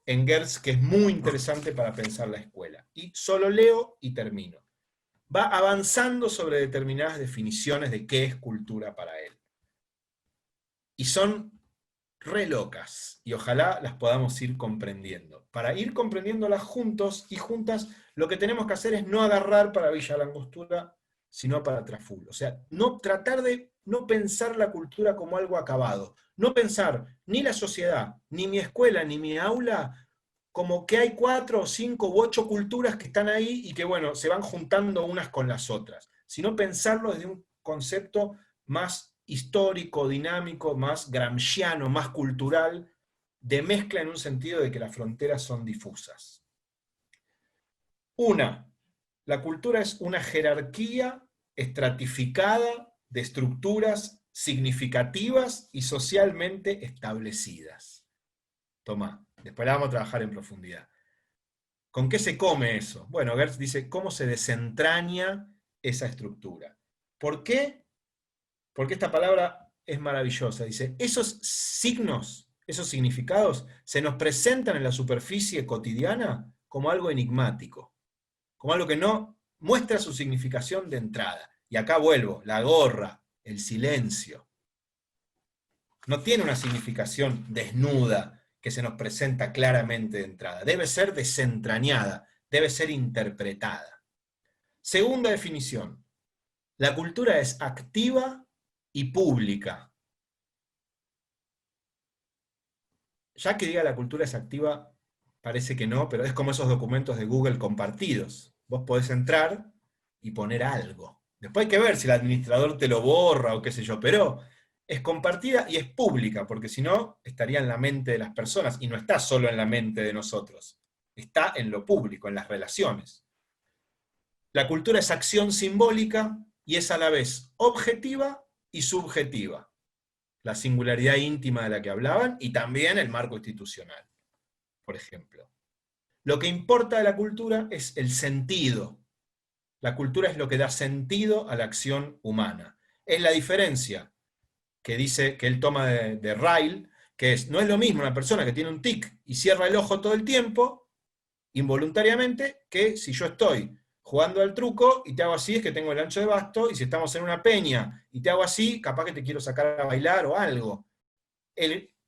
en Geertz, que es muy interesante para pensar la escuela. Y solo leo y termino. Va avanzando sobre determinadas definiciones de qué es cultura para él. Y son re locas, y ojalá las podamos ir comprendiendo. Para ir comprendiéndolas juntos y juntas, lo que tenemos que hacer es no agarrar para Villa Langostura, sino para Traful. O sea, no tratar de no pensar la cultura como algo acabado. No pensar ni la sociedad, ni mi escuela, ni mi aula, como que hay 4 o 5 u 8 culturas que están ahí y que, bueno, se van juntando unas con las otras. Sino pensarlo desde un concepto más histórico, dinámico, más gramsciano, más cultural, de mezcla en un sentido de que las fronteras son difusas. La cultura es una jerarquía estratificada de estructuras significativas y socialmente establecidas. Tomá, después la vamos a trabajar en profundidad. ¿Con qué se come eso? Bueno, Geertz dice, ¿cómo se desentraña esa estructura? ¿Por qué? Porque esta palabra es maravillosa. Dice, esos signos, esos significados, se nos presentan en la superficie cotidiana como algo enigmático, como algo que no muestra su significación de entrada. Y acá vuelvo, la gorra, el silencio. No tiene una significación desnuda que se nos presenta claramente de entrada. Debe ser desentrañada, debe ser interpretada. Segunda definición, la cultura es activa y pública. Ya que diga la cultura es activa, parece que no, pero es como esos documentos de Google compartidos. Vos podés entrar y poner algo. Después hay que ver si el administrador te lo borra o qué sé yo, pero es compartida y es pública, porque si no, estaría en la mente de las personas, y no está solo en la mente de nosotros, está en lo público, en las relaciones. La cultura es acción simbólica y es a la vez objetiva y subjetiva. La singularidad íntima de la que hablaban, y también el marco institucional, por ejemplo. Lo que importa de la cultura es el sentido. La cultura es lo que da sentido a la acción humana. Es la diferencia que dice, que él toma de Ryle, que es, no es lo mismo una persona que tiene un tic y cierra el ojo todo el tiempo, involuntariamente, que si yo estoy jugando al truco y te hago así, es que tengo el ancho de basto, y si estamos en una peña y te hago así, capaz que te quiero sacar a bailar o algo.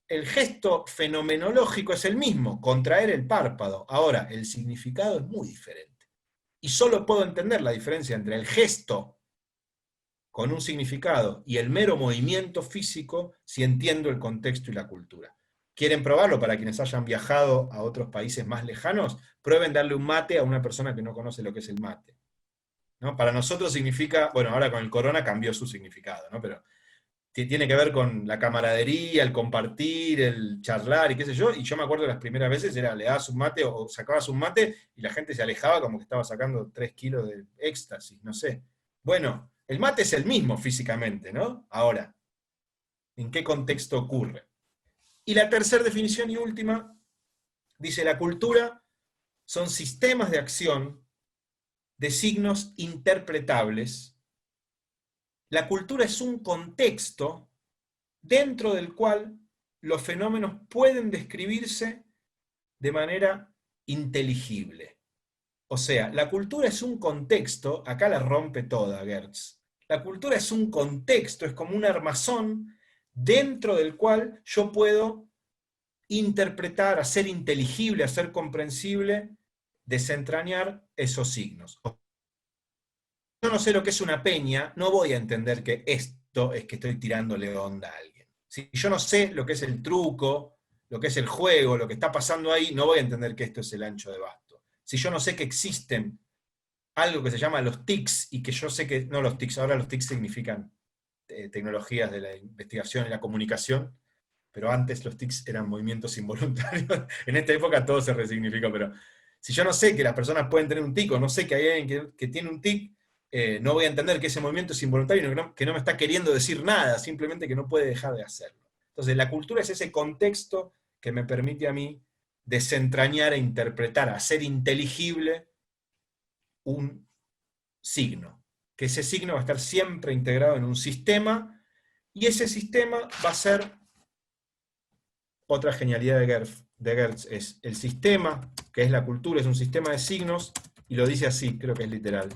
el gesto fenomenológico es el mismo, contraer el párpado. Ahora, el significado es muy diferente. Y solo puedo entender la diferencia entre el gesto con un significado y el mero movimiento físico si entiendo el contexto y la cultura. ¿Quieren probarlo? Para quienes hayan viajado a otros países más lejanos, prueben darle un mate a una persona que no conoce lo que es el mate, ¿no? Para nosotros significa, bueno, ahora con el corona cambió su significado, ¿no? Pero tiene que ver con la camaradería, el compartir, el charlar y qué sé yo, y yo me acuerdo que las primeras veces era, le dabas un mate o sacabas un mate y la gente se alejaba como que estaba sacando 3 kilos de éxtasis, no sé. Bueno, el mate es el mismo físicamente, ¿no? Ahora, ¿en qué contexto ocurre? Y la tercera definición y última, dice, la cultura son sistemas de acción de signos interpretables. La cultura es un contexto dentro del cual los fenómenos pueden describirse de manera inteligible. O sea, la cultura es un contexto, acá la rompe toda Gertz. La cultura es un contexto, es como un armazón dentro del cual yo puedo interpretar, hacer inteligible, hacer comprensible, desentrañar esos signos. Yo no sé lo que es una peña, no voy a entender que esto es que estoy tirándole onda a alguien. Si yo no sé lo que es el truco, lo que es el juego, lo que está pasando ahí, no voy a entender que esto es el ancho de basto. Si yo no sé que existen algo que se llama los TICs, y que yo sé que, no los TICs, ahora los TICs significan tecnologías de la investigación y la comunicación, pero antes los TICs eran movimientos involuntarios. En esta época todo se resignificó, pero si yo no sé que las personas pueden tener un tic, o no sé que hay alguien que tiene un tic, no voy a entender que ese movimiento es involuntario, que no me está queriendo decir nada, simplemente que no puede dejar de hacerlo. Entonces la cultura es ese contexto que me permite a mí desentrañar e interpretar, hacer inteligible un signo. Que ese signo va a estar siempre integrado en un sistema, y ese sistema va a ser otra genialidad de Gertz, es el sistema, que es la cultura, es un sistema de signos, y lo dice así, creo que es literal.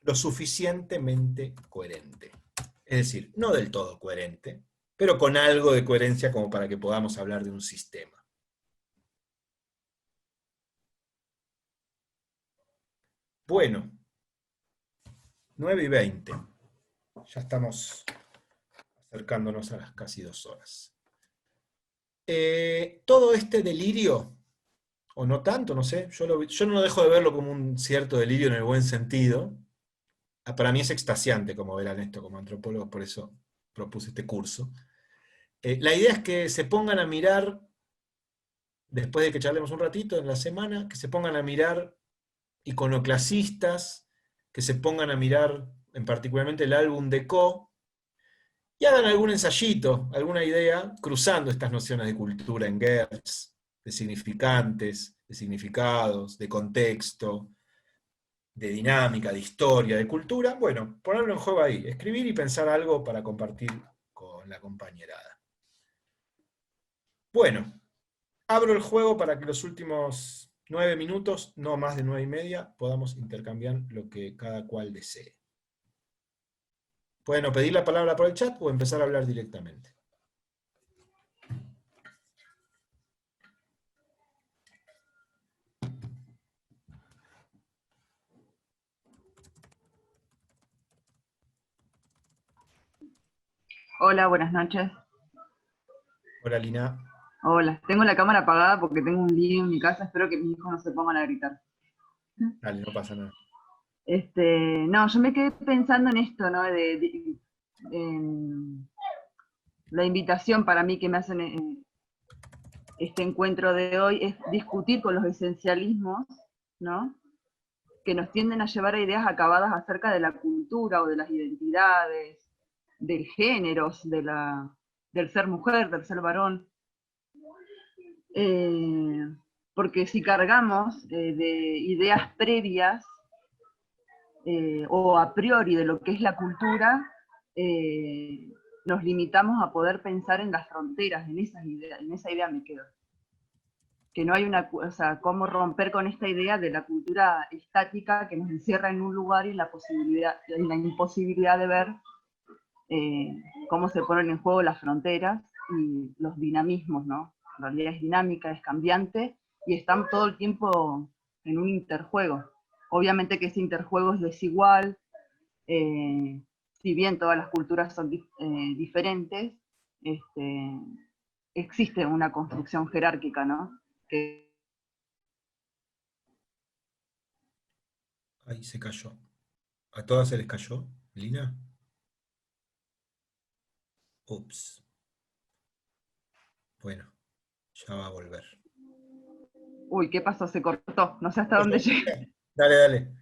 Lo suficientemente coherente. Es decir, no del todo coherente, pero con algo de coherencia como para que podamos hablar de un sistema. Bueno, 9:20. Ya estamos acercándonos a las casi 2 horas. Todo este delirio, o no tanto, no sé, yo no dejo de verlo como un cierto delirio en el buen sentido. Para mí es extasiante, como verán esto como antropólogos, por eso propuse este curso. La idea es que se pongan a mirar, después de que charlemos un ratito en la semana, que se pongan a mirar iconoclasistas, que se pongan a mirar en particularmente el álbum de Co, y hagan algún ensayito, alguna idea, cruzando estas nociones de cultura en Gertz, de significantes, de significados, de contexto, de dinámica, de historia, de cultura. Bueno, ponerlo en juego ahí, escribir y pensar algo para compartir con la compañerada. Bueno, abro el juego para que los últimos 9 minutos, no más de 9:30, podamos intercambiar lo que cada cual desee. Pueden o pedir la palabra por el chat o empezar a hablar directamente. Hola, buenas noches. Hola, Lina. Hola, tengo la cámara apagada porque tengo un lío en mi casa, espero que mis hijos no se pongan a gritar. Dale, no pasa nada. No, yo me quedé pensando en esto, ¿no? En la invitación para mí que me hacen este encuentro de hoy es discutir con los esencialismos, ¿no? Que nos tienden a llevar a ideas acabadas acerca de la cultura o de las identidades, del género, del ser mujer, del ser varón. Porque si cargamos de ideas previas o a priori de lo que es la cultura, nos limitamos a poder pensar en las fronteras, en esa idea me quedo. Que no hay o sea, cómo romper con esta idea de la cultura estática que nos encierra en un lugar y en la imposibilidad de ver cómo se ponen en juego las fronteras y los dinamismos, ¿no? En realidad es dinámica, es cambiante, y están todo el tiempo en un interjuego. Obviamente que ese interjuego es desigual, si bien todas las culturas son diferentes, existe una construcción jerárquica, ¿no? Ahí se cayó. ¿A todas se les cayó, Lina? Ups. Bueno, ya va a volver. Uy, ¿qué pasó? Se cortó, no sé hasta dónde llegué. Dale, dale.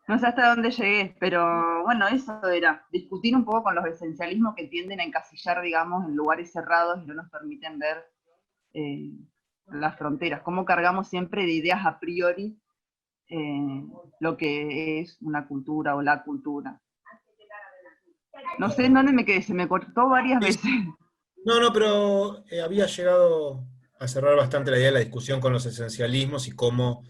No sé hasta dónde llegué, pero bueno, eso era, discutir un poco con los esencialismos que tienden a encasillar, digamos, en lugares cerrados y no nos permiten ver las fronteras, cómo cargamos siempre de ideas a priori lo que es una cultura o la cultura. No sé en dónde me quedé, se me cortó varias veces. No, pero había llegado a cerrar bastante la idea de la discusión con los esencialismos y cómo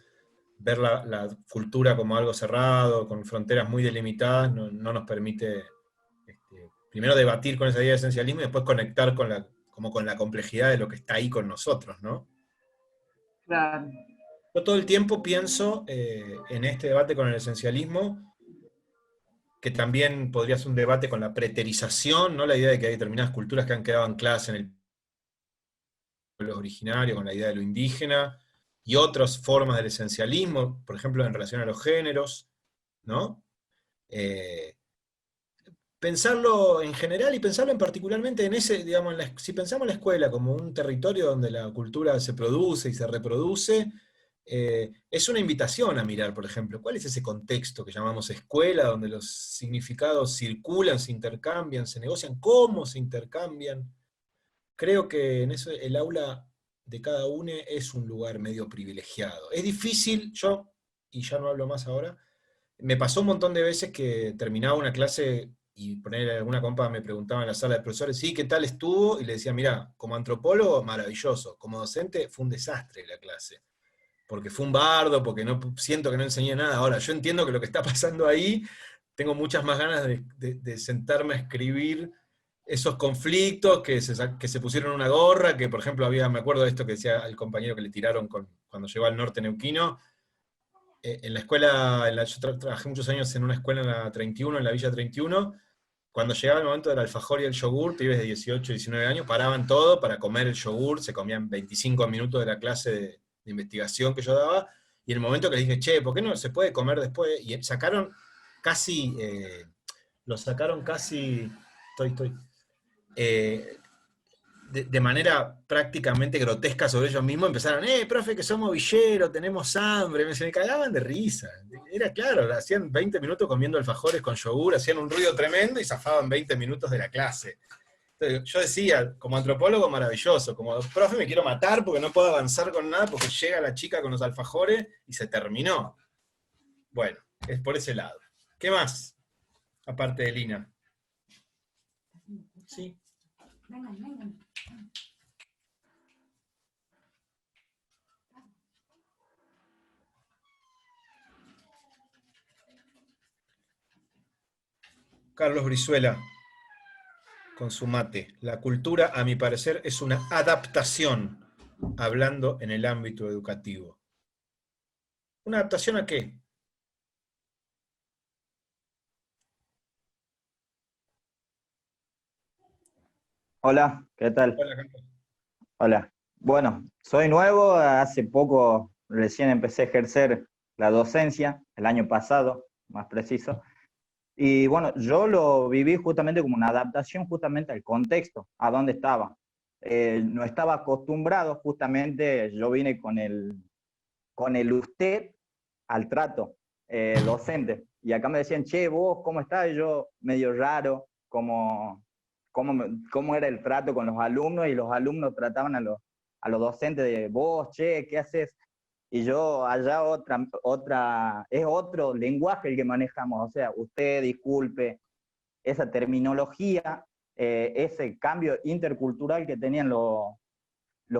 ver la cultura como algo cerrado, con fronteras muy delimitadas, no nos permite primero debatir con esa idea de esencialismo y después conectar como con la complejidad de lo que está ahí con nosotros, ¿no? Claro. Yo todo el tiempo pienso en este debate con el esencialismo, que también podría ser un debate con la preterización, ¿no? La idea de que hay determinadas culturas que han quedado ancladas en el pueblo originario, con la idea de lo indígena, y otras formas del esencialismo, por ejemplo, en relación a los géneros, ¿no? Pensarlo en general y pensarlo en particularmente en ese, digamos, si pensamos la escuela como un territorio donde la cultura se produce y se reproduce, es una invitación a mirar, por ejemplo, cuál es ese contexto que llamamos escuela, donde los significados circulan, se intercambian, se negocian, cómo se intercambian. Creo que en eso el aula de cada uno es un lugar medio privilegiado. Es difícil, y ya no hablo más ahora, me pasó un montón de veces que terminaba una clase y poner alguna compa me preguntaba en la sala de profesores, sí, ¿qué tal estuvo? Y le decía, mira, como antropólogo, maravilloso. Como docente, fue un desastre la clase. Porque fue un bardo, porque no siento que no enseñé nada. Ahora, yo entiendo que lo que está pasando ahí, tengo muchas más ganas de sentarme a escribir esos conflictos que se pusieron una gorra, que por ejemplo me acuerdo de esto que decía el compañero que le tiraron cuando llegó al norte neuquino, en la escuela, yo trabajé muchos años en una escuela en la 31, en la Villa 31, cuando llegaba el momento del alfajor y el yogur, pibes de 18, 19 años, paraban todo para comer el yogur, se comían 25 minutos de la clase de investigación que yo daba, y en el momento que les dije, che, ¿por qué no se puede comer después? Y lo sacaron casi, eh, de manera prácticamente grotesca sobre ellos mismos, empezaron, profe, que somos villeros, tenemos hambre, se me cagaban de risa. Era claro, hacían 20 minutos comiendo alfajores con yogur, hacían un ruido tremendo y zafaban 20 minutos de la clase. Entonces, yo decía, como antropólogo, maravilloso, como profe me quiero matar porque no puedo avanzar con nada porque llega la chica con los alfajores y se terminó. Bueno, es por ese lado. ¿Qué más? Aparte de Lina. Sí. Vengan. Carlos Brizuela, con su mate. La cultura, a mi parecer, es una adaptación, hablando en el ámbito educativo. ¿Una adaptación a qué? Hola, ¿qué tal? Hola, Carlos. Hola. Bueno, soy nuevo, hace poco recién empecé a ejercer la docencia, el año pasado, más preciso. Y bueno, yo lo viví justamente como una adaptación justamente al contexto, a dónde estaba. No estaba acostumbrado justamente, yo vine con el usted al trato docente. Y acá me decían, che, vos, ¿cómo estás? Y yo, medio raro, cómo era el trato con los alumnos, y los alumnos trataban a los docentes de vos, che, ¿qué haces? Y yo allá es otro lenguaje el que manejamos, o sea, usted, disculpe, esa terminología, ese cambio intercultural que tenían los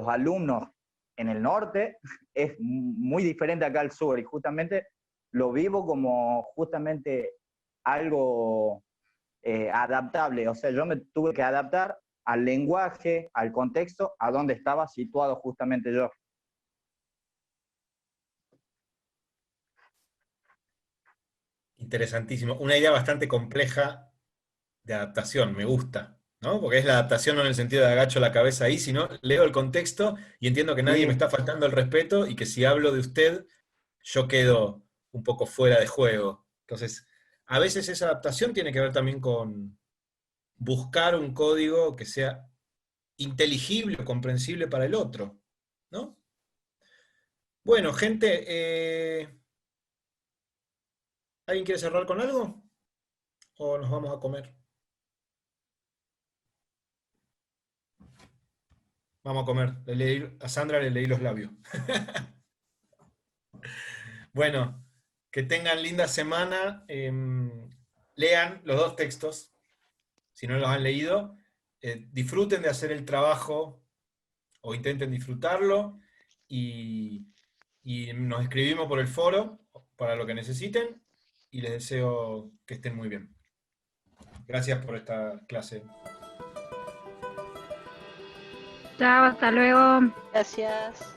alumnos en el norte es muy diferente acá al sur, y justamente lo vivo como justamente algo adaptable, o sea, yo me tuve que adaptar al lenguaje, al contexto, a donde estaba situado justamente yo. Interesantísimo. Una idea bastante compleja de adaptación, me gusta, ¿no? Porque es la adaptación no en el sentido de agacho la cabeza ahí, sino leo el contexto y entiendo que nadie me Sí, está faltando el respeto y que si hablo de usted, yo quedo un poco fuera de juego. Entonces, a veces esa adaptación tiene que ver también con buscar un código que sea inteligible o comprensible para el otro, ¿no? Bueno, gente, ¿alguien quiere cerrar con algo? ¿O nos vamos a comer? Vamos a comer. A Sandra le leí los labios. Bueno, que tengan linda semana. Lean los 2 textos, si no los han leído. Disfruten de hacer el trabajo o intenten disfrutarlo. Y nos escribimos por el foro para lo que necesiten. Y les deseo que estén muy bien. Gracias por esta clase. Chao, hasta luego. Gracias.